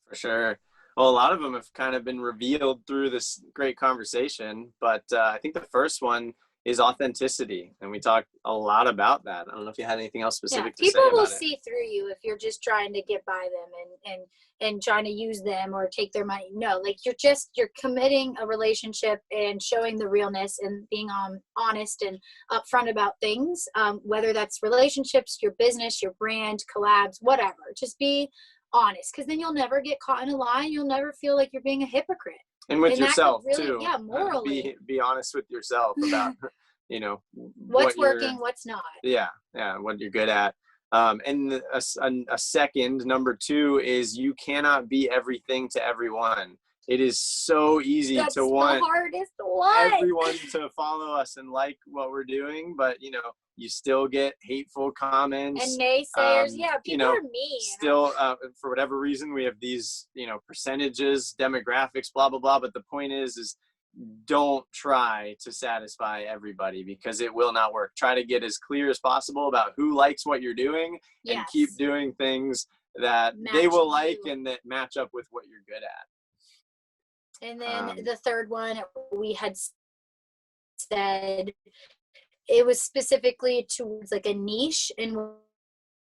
For sure. Well, a lot of them have kind of been revealed through this great conversation, but I think the first one is authenticity, and we talked a lot about that. I don't know if you had anything else specific to say about it. People will see through you if you're just trying to get by them and trying to use them or take their money. No, like you're committing a relationship and showing the realness and being honest and upfront about things, whether that's relationships, your business, your brand, collabs, whatever. Just be honest, because then you'll never get caught in a lie and you'll never feel like you're being a hypocrite. And with yourself really, too. Yeah, morally. Be honest with yourself about, what's working, what's not. Yeah, what you're good at. And a second, number 2, is you cannot be everything to everyone. It is so easy to want everyone to follow us and like what we're doing, but you still get hateful comments and naysayers. People are mean. Still, for whatever reason, we have these percentages, demographics, blah blah blah. But the point is don't try to satisfy everybody, because it will not work. Try to get as clear as possible about who likes what you're doing, and keep doing things that they will like and that match up with what you're good at. And then the third one, we had said it was specifically towards like a niche and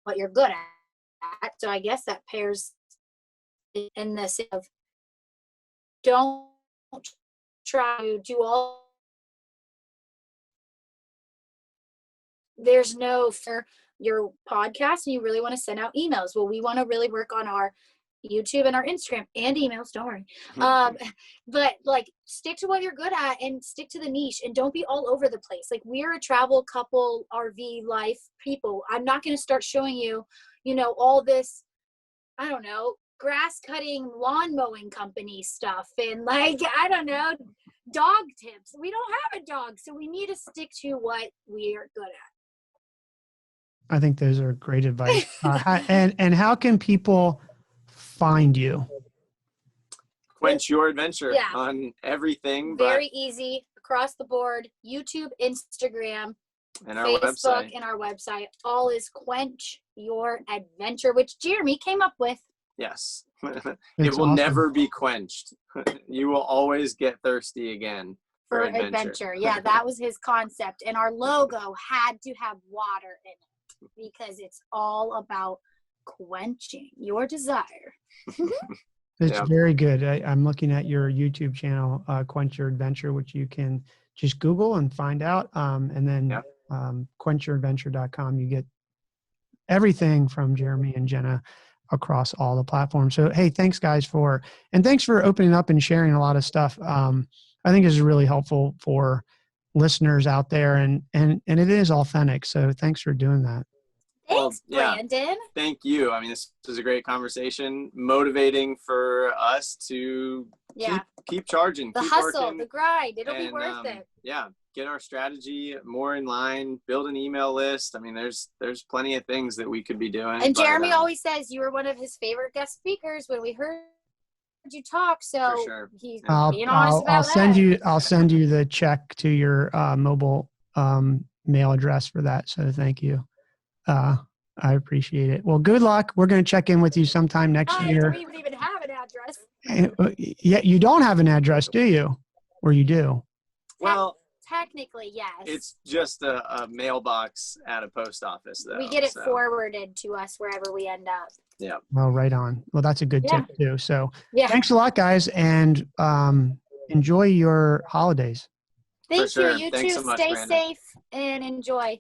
what you're good at. So I guess that pairs in this of don't try to do all. There's no for your podcast and you really want to send out emails. Well, we want to really work on our YouTube and our Instagram and emails, don't worry. But like stick to what you're good at and stick to the niche and don't be all over the place. Like we're a travel couple, RV life people. I'm not going to start showing you, all this, I don't know, grass cutting, lawn mowing company stuff and like, I don't know, dog tips. We don't have a dog, so we need to stick to what we are good at. I think those are great advice. And how can people find you? Quench Your Adventure on everything. Very easy, across the board. YouTube, Instagram, and our Facebook, website. And our website. All is Quench Your Adventure, which Jeremy came up with. Yes. It will never be quenched. You will always get thirsty again for adventure. Yeah, that was his concept. And our logo had to have water in it because it's all about quenching your desire. It's Yeah. very good. I'm looking at your YouTube channel, Quench Your Adventure, which you can just Google and find out. And then quenchyouradventure.com, you get everything from Jeremy and Jenna across all the platforms. So, hey, thanks guys and thanks for opening up and sharing a lot of stuff. I think this is really helpful for listeners out there, and it is authentic. So thanks for doing that. Thanks, Brandon. Thank you. I mean, this was a great conversation, motivating for us to keep charging, the keep hustle, working, the grind. It'll be worth it. Yeah. Get our strategy more in line, build an email list. I mean, there's plenty of things that we could be doing. And Jeremy always says you were one of his favorite guest speakers when we heard you talk. So for sure. He's being honest about I'll send you the check to your mobile mail address for that. So thank you. I appreciate it. Well, good luck. We're going to check in with you sometime next year. I don't even have an address. Yeah, you don't have an address, do you? Or you do? Well, technically, yes. It's just a mailbox at a post office, though. We get it forwarded to us wherever we end up. Yeah. Well, right on. Well, that's a good tip too. So thanks a lot, guys, and enjoy your holidays. Thank you. You Thanks too. so much, Stay Brandon. safe and enjoy.